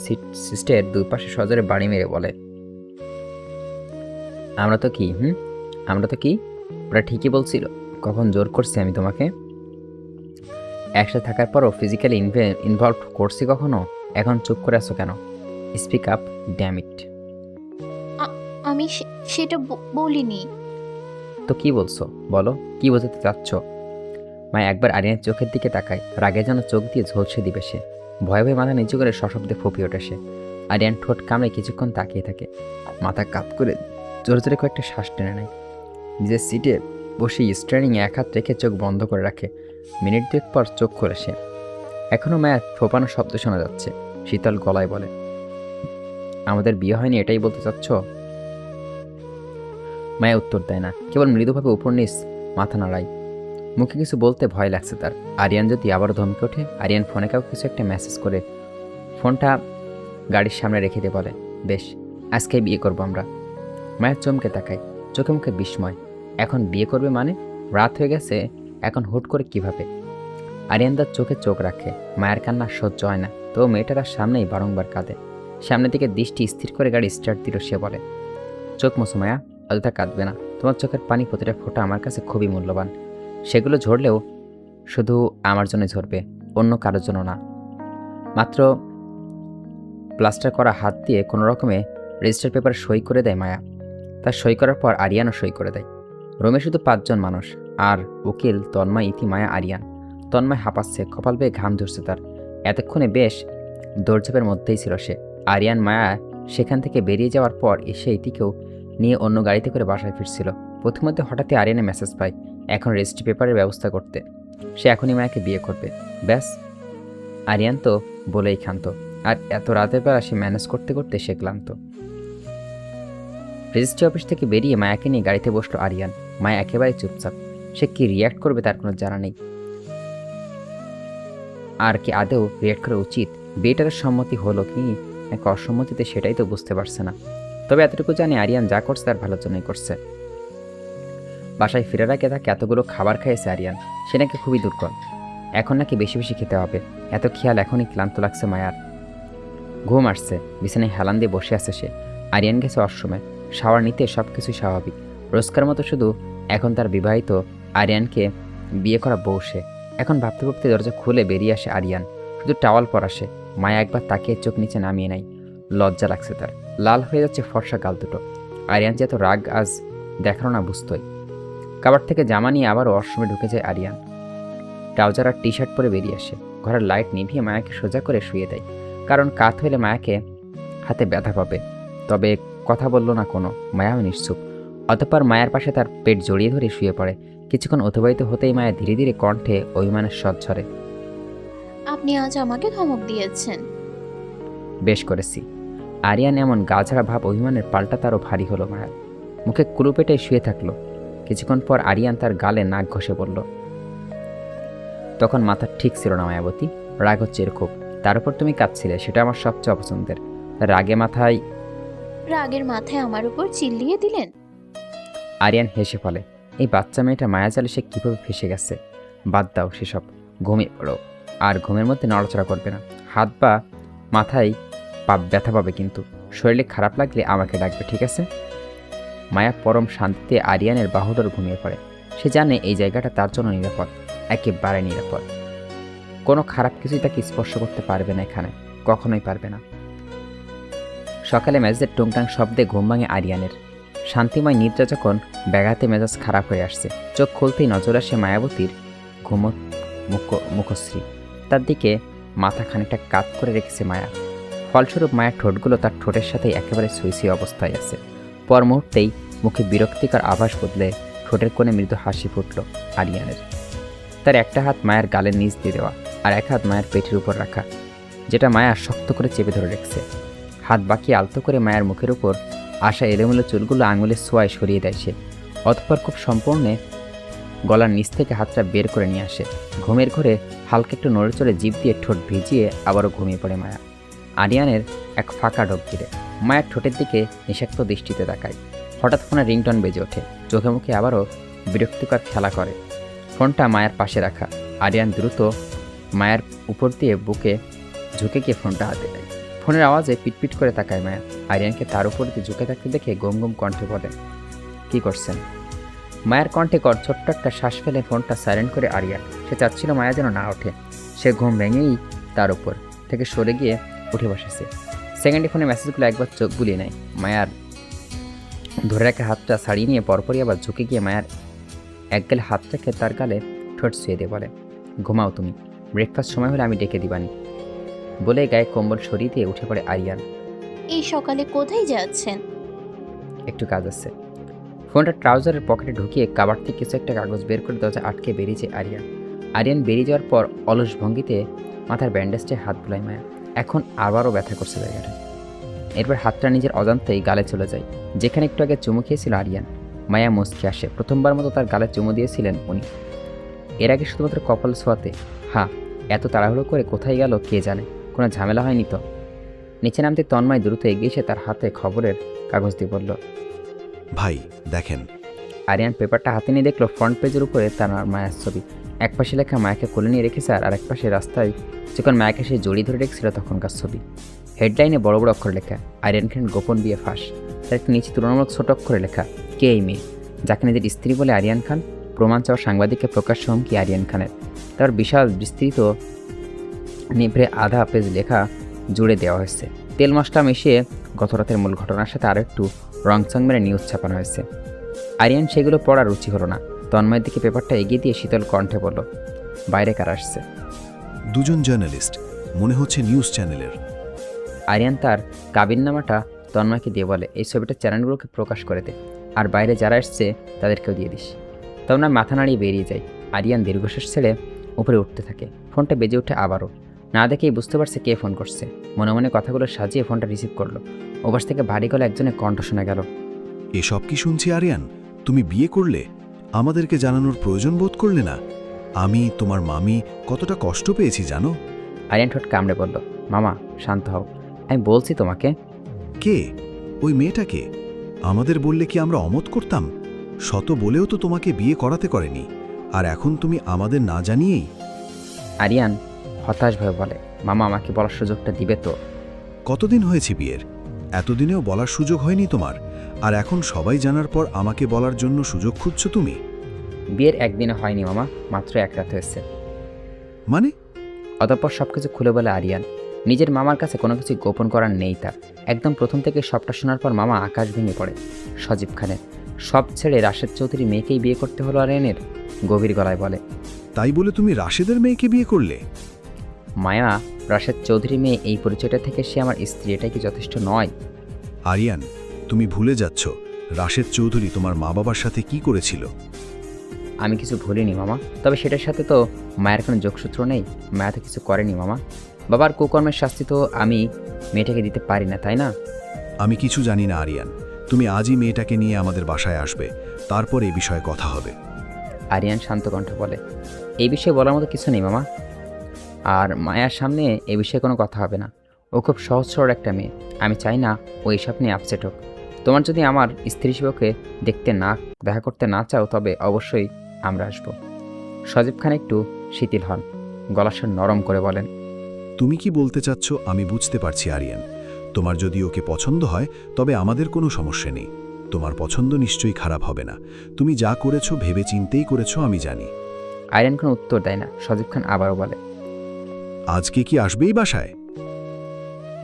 সিস্টের দুই পাশে সজোরে বাড়ি মেরে বলে, আমরা তো কি আমরা তো কি? ওরা ঠিকই বলছিল। কখন জোর করছি আমি তোমাকে? একসাথে থাকার পরও ফিজিক্যালি ইনভলভ করছি কখনো? এখন চুপ করে আছো কেন? Speak up, damn it. আমি সেটা বলিনি। তো কি বলছো বলো, কি বোঝাতে চাচ্ছ? মায়া একবার আরিয়ানের চোখের দিকে তাকায়। রাগে যেন চোখ দিয়ে ঝলসে দিবে সে। ভয়ে ভয়ে মাথা নিচু করে সশব্দে ফুঁপিয়ে ওঠে সে। আরিয়ান ঠোঁট কামড়ে কিছুক্ষণ তাকিয়ে থাকে। মাথা কাপ করে জোরে জোরে কয়েকটা শ্বাস টেনে নেয়। নিজের সিটে বসে স্ট্যান্ডিংয়ে এক হাত রেখে চোখ বন্ধ করে রাখে। মিনিট দুয়েক পর চোখ খোলে সে। এখনও মায়ের ফোপানো শব্দ শোনা যাচ্ছে। শীতল গলায় বলে, আমাদের বিয়ে হয়নি এটাই বলতে চাচ্ছ? মায়া উত্তর দেয় না, কেবল মৃদুভাবে উপর নিচ মাথা নাড়ায়। মুখে কিছু বলতে ভয় লাগছে তার। আরিয়ান যদি আবারও ধমকে ওঠে। আরিয়ান ফোনে কাউ কিছু একটা মেসেজ করে ফোনটা গাড়ির সামনে রেখে দিয়ে বলে, বেশ, আজকেই বিয়ে করবো আমরা। মায়ের চমকে তাকায়, চোখে মুখে বিস্ময়। এখন বিয়ে করবে মানে? রাত হয়ে গেছে, এখন হুট করে কিভাবে? আরিয়ান তার চোখে চোখ রাখে। মায়ের কান্না সহ্য হয় না, তো মেয়েটা তার সামনেই বারংবার কাঁদে। সামনের দিকে দৃষ্টি স্থির করে গাড়ি স্টার্ট দিল সে। বলে, চোখ মোছো মায়া, অযথা কাঁদবে না। তোমার চোখের পানি প্রতিটা ফোঁটা আমার কাছে খুবই মূল্যবান। সেগুলো ঝরলেও শুধু আমার জন্য ঝরবে, অন্য কারোর জন্য না। মাত্র প্লাস্টার করা হাত দিয়ে কোনো রকমে রেজিস্টার পেপার সই করে দেয় মায়া। তার সই করার পর আরিয়ানও সই করে দেয়। রুমে শুধু 5 জন মানুষ, আর উকিল, তন্ময়, ইতি, মায়া, আরিয়ান। তন্ময় হাঁপাচ্ছে, কপাল বেয়ে ঘাম ধরছে তার। এতক্ষণে বেশ দৌড়ঝাঁপের মধ্যেই ছিল সে। আরিয়ান মায়া সেখান থেকে বেরিয়ে যাওয়ার পর এসে ইতিকেও নিয়ে অন্য গাড়িতে করে বাসায় ফিরছিল। প্রথমত হঠাৎই আরিয়ানে মেসেজ পায় এখন রেজিস্ট্রি পেপারের ব্যবস্থা করতে। সে এখনই মায়াকে বিয়ে করবে। ব্যাস, আরিয়ান তো বলেই ক্ষান্ত। আর এত রাতের বেলা সে ম্যানেজ করতে করতে সে ক্লান্ত। রেজিস্ট্রি অফিস থেকে বেরিয়ে মায়াকে নিয়ে গাড়িতে বসলো আরিয়ান। মায়া একেবারে চুপচাপ। সে কি রিয়্যাক্ট করবে তার কোনো জানা নেই। আর কি আদৌ রিয়্যাক্ট করা উচিত? বিয়েটার সম্মতি হলো কি নাকি অসম্মতিতে, সেটাই তো বুঝতে পারছে না। তবে এতটুকু জানি আরিয়ান যা করছে তার ভালোর জন্যই করছে। বাসায় ফেরার আগে তাকে এতগুলো খাবার খাইয়েছে আরিয়ান, সে নাকি খুবই দুর্বল। এখন নাকি বেশি বেশি খেতে হবে। এত খেয়াল এখনই ক্লান্ত লাগছে মায়ার। ঘুম আসছে। বিছানায় হেলান দিয়ে বসে আছে সে। আরিয়ান গেছে অসময়ে। শাওয়ার নিতে সব কিছুই স্বাভাবিক। রোজকার মতো, শুধু এখন তার বিবাহিত আরিয়ানকে বিয়ে করা বউ সে। এখন ভাবতে ভাবতে দরজা খুলে বেরিয়ে আসে আরিয়ান। শুধু টাওয়াল পরা সে। মায়া একবার তাকিয়ে চোখ নিচে নামিয়ে নেয়। লজ্জা লাগছে তার। লাল হয়ে যাচ্ছে ফর্সা গাল দুটো। আরিয়ান যে এত রাগ আজ দেখানো না বুঝতোই। কাবার থেকে জামা নিয়ে আবারও ওয়াশরুমে ঢুকে যায় আরিয়ান। ট্রাউজার আর টি শার্ট পরে বেরিয়ে আসে। ঘরের লাইট নিভিয়ে মায়াকে সোজা করে শুয়ে দেয়, কারণ কাত হইলে মায়াকে হাতে ব্যথা পাবে। তবে কথা বলল না কোনো, মায়াও নিশ্চুপ। অতঃপর মায়ের পাশে তার পেট জড়িয়ে ধরে শুয়ে পড়ে। কিছুক্ষণ অতিবাহিত হতেই মায়া ধীরে ধীরে কণ্ঠে অভিমানের স্বর ঝরে। আপনি আজ আমাকে ধমক দিয়েছেন। বেশ করেছি। আরিয়ান এমন গাছাড়া ভাব অভিমানের পাল্টা তারও ভারী হলো মায়ার। মুখে কুলু পেটে শুয়ে থাকলো। কিছুক্ষণ পর আরিয়ান তার গালে নাক ঘষে বলল। তখন মাথা ঠিক ছিল না মায়াবতী, রাগ হচ্ছে এরকম। তার উপর তুমি কাঁদছিলে, সেটা আমার সবচেয়ে অপছন্দের। রাগের মাথায় আমার উপর চিল্লিয়ে দিলেন। আরিয়ান হেসে ফেলে। এই বাচ্চা মেয়েটা মায়াজালে সে কীভাবে ফেসে গেছে। বাদ দাও সেসব, ঘুমিয়ে পড়ো। আর ঘুমের মধ্যে নড়াচড়া করবে না। হাত বা মাথায় ব্যথা পাবে, কিন্তু শরীরে খারাপ লাগলে আমাকে ডাকবে, ঠিক আছে? মায়া পরম শান্তিতে আরিয়ানের বাহুডোর ঘুমিয়ে পড়ে। সে জানে এই জায়গাটা তার জন্য নিরাপদ, একেবারে নিরাপদ। কোনো খারাপ কিছুই তাকে স্পর্শ করতে পারবে না, এখানে কখনোই পারবে না। সকালে মেজাজের টুংটাং শব্দে ঘুম ভাঙে আরিয়ানের। শান্তিময় নিদ্রা যখন ব্যাঘাতে মেজাজ খারাপ হয়ে আসছে, চোখ খুলতেই নজর আসে মায়াবতীর মুখশ্রী। তার দিকে মাথা খানিকটা কাত করে রেখেছে মায়া। ফলস্বরূপ মায়ের ঠোঁটগুলো তার ঠোঁটের সাথেই একেবারে সুইসি অবস্থায় আছে। পর মুহূর্তেই মুখে বিরক্তিকর আভাস বদলে ঠোঁটের কোণে মৃদু হাসি ফুটল আরিয়ানের। তার একটা হাত মায়ের গালের নিচ দিয়ে দেওয়া, আর এক হাত মায়ের পেটের উপর রাখা, যেটা মায়া শক্ত করে চেপে ধরে রেখেছে। হাত বাঁকিয়ে আলতো করে মায়ের মুখের উপর আসা এলোমেলো চুলগুলো আঙুলের ছোঁয়ায় সরিয়ে দেয় সে। অতঃপর খুব সম্পূর্ণে গলার নিচ থেকে হাতটা বের করে নিয়ে আসে। ঘুমের ঘরে হালকা একটু নড়ে চড়ে জিভ দিয়ে ঠোঁট ভিজিয়ে আবারও ঘুমিয়ে পড়ে মায়া। আরিয়ানের এক ফাঁকা ঢোক গিরে মায়ের ঠোঁটের দিকে নিষাক্ত দৃষ্টিতে তাকায়। হঠাৎ ফোনে রিংটন বেজে ওঠে। চোখে মুখে আবারও বিরক্তিকর খেলা করে। ফোনটা মায়ের পাশে রাখা। আরিয়ান দ্রুত মায়ের উপর দিয়ে বুকে ঝুঁকে গিয়ে ফোনটা হাতে দেয়। ফোনের আওয়াজে পিটপিট করে তাকায় মায়া। আরিয়ানকে তার উপর দিয়ে ঝুঁকে থাকতে দেখে গম গম কণ্ঠে বলে, কী করছেন? মায়ের কণ্ঠে ছোট্ট একটা শ্বাস ফেলে ফোনটা সাইলেন্ট করে আরিয়ান। সে চাচ্ছিল মায়া যেন না ওঠে। সে ঘুম ভেঙেই তার উপর থেকে সরে গিয়ে উঠে বসেছে। সেকেন্ডে ফোনে মেসেজগুলো একবার চোখ বুলিয়ে নেয়। মায়ার ধরে রাখা হাতটা ছাড়িয়ে নিয়ে পরপরই আবার ঝুঁকে গিয়ে মায়ার এক গালে হাত রেখে তার গালে ঠোঁট ছুঁয়ে দিয়ে বলে, ঘুমাও তুমি, ব্রেকফাস্ট সময় হলে আমি ডেকে দিবানি। বলে গায়ে কম্বল সরিয়ে দিয়ে উঠে পড়ে আরিয়ান। এই সকালে কোথায় যাচ্ছেন? একটু কাজ আছে। ফোনটা ট্রাউজারের পকেটে ঢুকিয়ে কাবার থেকে কিছু একটা কাগজ বের করে দরজা আটকে বেরিয়েছে আরিয়ান। আরিয়ান বেরিয়ে যাওয়ার পর অলস ভঙ্গিতে মাথার ব্যান্ডেজটে হাত বুলায় মায়া। এখন আবারও ব্যথা করছে জায়গাটা। এরপর হাতটা নিজের অজান্তেই গালে চলে যায়, যেখানে একটু আগে চুমু খেয়েছিল আরিয়ান। মায়া মুচকি আসে। প্রথমবার মতো তার গালে চুমু দিয়েছিলেন উনি। এর আগে শুধুমাত্র কপাল ছোঁয়াতে। হ্যাঁ, এত তাড়াহুড়ো করে কোথায় গেল কে জানে। কোনো ঝামেলা হয়নি তো? নিচে নামতে তন্ময় দ্রুত এগিয়ে এসে তার হাতে খবরের কাগজ দিয়ে বলল, ভাই দেখেন। আরিয়ান পেপারটা হাতে নিয়ে দেখলো ফ্রন্ট পেজের উপরে তার মায়ের ছবি। এক পাশে লেখা মায়াকে কোলে নিয়ে রেখেছে, আর এক পাশে রাস্তায় যখন মায়াকে সে জড়িয়ে ধরে রেখেছিল তখনকার ছবি। হেডলাইনে বড় বড় অক্ষরে লেখা, আরিয়ান খান গোপন বিয়ে ফাঁস। তার একটু নিচে তুলনামূলক ছোট অক্ষরে লেখা, কে এই মেয়ে যাকে নিজের স্ত্রী বলে আরিয়ান খান। প্রমাণ চাওয়া সাংবাদিককে প্রকাশ্য হুমকি আরিয়ান খানের। তার বিশাল বিস্তৃত নিভৃে আধা পেজ লেখা জুড়ে দেওয়া হয়েছে। তেল মশলা মিশিয়ে গত রাতের মূল ঘটনার সাথে আরও একটু রংচং মেরে নিউজ ছাপানো হয়েছে। আরিয়ান সেগুলো পড়ার রুচি হলো না। তন্ময়ের দিকে পেপারটা এগিয়ে দিয়ে শীতল কণ্ঠে বলল, বাইরে কার আসছে? দুজন জার্নালিস্ট, মনে হচ্ছে নিউজ চ্যানেলের। আরিয়ান তার কাবিননামাটা তন্ময়কে দিয়ে বলে, এই ছবিটা চ্যানেলগুলোকে প্রকাশ করে দে, আর বাইরে যারা এসছে তাদেরকেও দিয়ে দিস। তন্ময় মাথা নাড়িয়ে বেরিয়ে যায়। আরিয়ান দীর্ঘশ্বাস ছেড়ে উপরে উঠতে থাকে। ফোনটা বেজে ওঠে আবারও। না দেখেই বুঝতে পারছে কে ফোন করছে। মনে মনে কথাগুলো সাজিয়ে ফোনটা রিসিভ করলো। ওপাশ থেকে ভারী গলা একজনের কণ্ঠ শোনা গেল, এসব কি শুনছি আরিয়ান? তুমি বিয়ে করলে, আমাদেরকে জানানোর প্রয়োজন বোধ করলে না? আমি, তোমার মামি কতটা কষ্ট পেয়েছি জানো? আরিয়ান ঠোঁট কামড়ে বলল, মামা শান্ত হও, আমি বলছি তোমাকে। কে ওই মেয়েটাকে? আমাদের বললে কি আমরা অমত করতাম? শত বলেও তো তোমাকে বিয়ে করাতে করেনি, আর এখন তুমি আমাদের না জানিয়েই। আরিয়ান হতাশ ভয়ে বলে, মামা আমাকে বলার সুযোগটা দিবে তো? কতদিন হয়েছে বিয়ের? এতদিনেও বলার সুযোগ হয়নি তোমার, আর এখন সবাই জানার পর আমাকে বলার জন্য সুযোগ খুঁজছো তুমি? বিয়ের একদিনে হয়নি মামা, মাত্র এক রাত হয়েছে। মানে? অতঃপর সবকিছু খুলে বলে আরিয়ান। নিজের মামার কাছে কোনো কিছু গোপন করার নেই তার। একদম প্রথম থেকে সবটা শোনার পর মামা আকাশ ভেঙে পড়ে। সজীব খানের সব ছেড়ে রাশেদ চৌধুরী মেয়েকেই বিয়ে করতে হলো আরিয়ানের, গভীর গলায় বলে। তাই বলে তুমি রাশেদের মেয়েকে বিয়ে করলে? মায়া, রাশেদ চৌধুরী মেয়ে এই পরিচয়টা থেকে সে আমার স্ত্রী, এটা কি যথেষ্ট নয়? আরিয়ান, তুমি ভুলে যাচ্ছ রাশেদ চৌধুরী তোমার মা বাবার সাথে কি করেছিল। আমি কিছু ভুলিনি মামা, তবে সেটার সাথে তো মায়ের কোনো যোগসূত্র নেই। মায়া তো কিছু করেনি মামা। বাবার কুকর্মের শাস্তি তো আমি মেয়েটাকে দিতে পারি না, তাই না? আমি কিছু জানি না আরিয়ান, তুমি আজই মেয়েটাকে নিয়ে আমাদের বাসায় আসবে, তারপর এই বিষয়ে কথা হবে। আরিয়ান শান্ত কণ্ঠে বলে। এই বিষয়ে বলার মতো কিছু নেই মামা, আর মায়ার সামনে এই বিষয়ে কোনো কথা হবে না। ও খুব সহজ সরল একটা মেয়ে, আমি চাই না ও এইসব নিয়ে আপসেট হোক। তোমার যদি আমার স্ত্রী হিসেবে দেখা করতে না চাও, তবে অবশ্যই আমরা আসবো। সজীব খান একটু শিথিল হন, গলার স্বর নরম করে বলেন। তুমি কি বলতে চাচ্ছ আমি বুঝতে পারছি আরিয়ান। তোমার যদি ওকে পছন্দ হয় তবে আমাদের কোনো সমস্যা নেই। তোমার পছন্দ নিশ্চয়ই খারাপ হবে না। তুমি যা করেছো ভেবে চিন্তেই করেছো, আমি জানি। আরিয়ান কোনো উত্তর দেয় না। সজীব খান আবারও বলে। আজকে কি আসবেই বাসায়?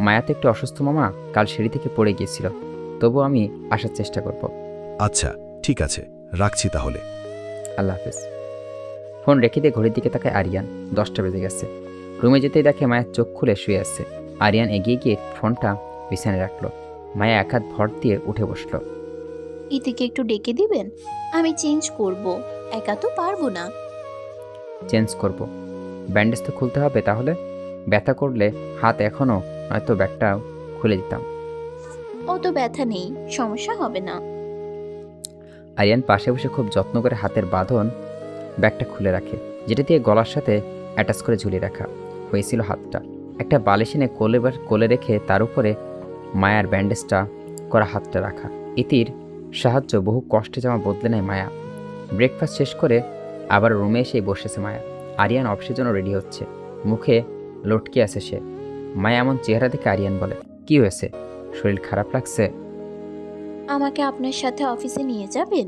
মায়া তো একটু অসুস্থ মামা, কাল সিঁড়ি থেকে পড়ে গিয়েছিল, তবু আমি আসার চেষ্টা করব। আচ্ছা ঠিক আছে, রাখছি তাহলে। আল্লাহ হাফেজ। ফোন রেখে দিয়ে ঘড়ির দিকে তাকায় আরিয়ান। 10টা বেজে গেছে। রুমে যেতেই দেখে মায়ের চোখ খুলে শুয়ে আছে। আরিয়ান এগিয়ে গিয়ে ফোনটা বিছানায় রাখলো। মায়া এক হাত ভর দিয়ে উঠে বসলো। ইতিকে একটু ডেকে দিবেন, আমি চেঞ্জ করব, একা তো পারবো না। চেঞ্জ করব? ব্যান্ডেজ তো খুলতে হবে তাহলে? ব্যথা করলে হাত এখনও, নয়তো ব্যাগটা খুলে দিতাম। অত ব্যথা নেই, সমস্যা হবে না। আরিয়ান পাশে বসে খুব যত্ন করে হাতের বাঁধন ব্যাগটা খুলে রাখে, যেটা দিয়ে গলার সাথে অ্যাটাচ করে ঝুলিয়ে রাখা হয়েছিল হাতটা। একটা বালিশ এনে কোলে রেখে তার উপরে মায়ার ব্যান্ডেজটা করা হাতটা রাখা। ইতির সাহায্য বহু কষ্টে জামা বদলে নেয় মায়া। ব্রেকফাস্ট শেষ করে আবার রুমে এসেই বসেছে মায়া। আরিয়ান অফিসের জন্য রেডি হচ্ছে, মুখে লটকে আছে সে। মায়া এমন চেহারা দেখে আরিয়ান বলে, কি হয়েছে? শরীর খারাপ লাগছে? আমাকে আপনার সাথে অফিসে নিয়ে যাবেন?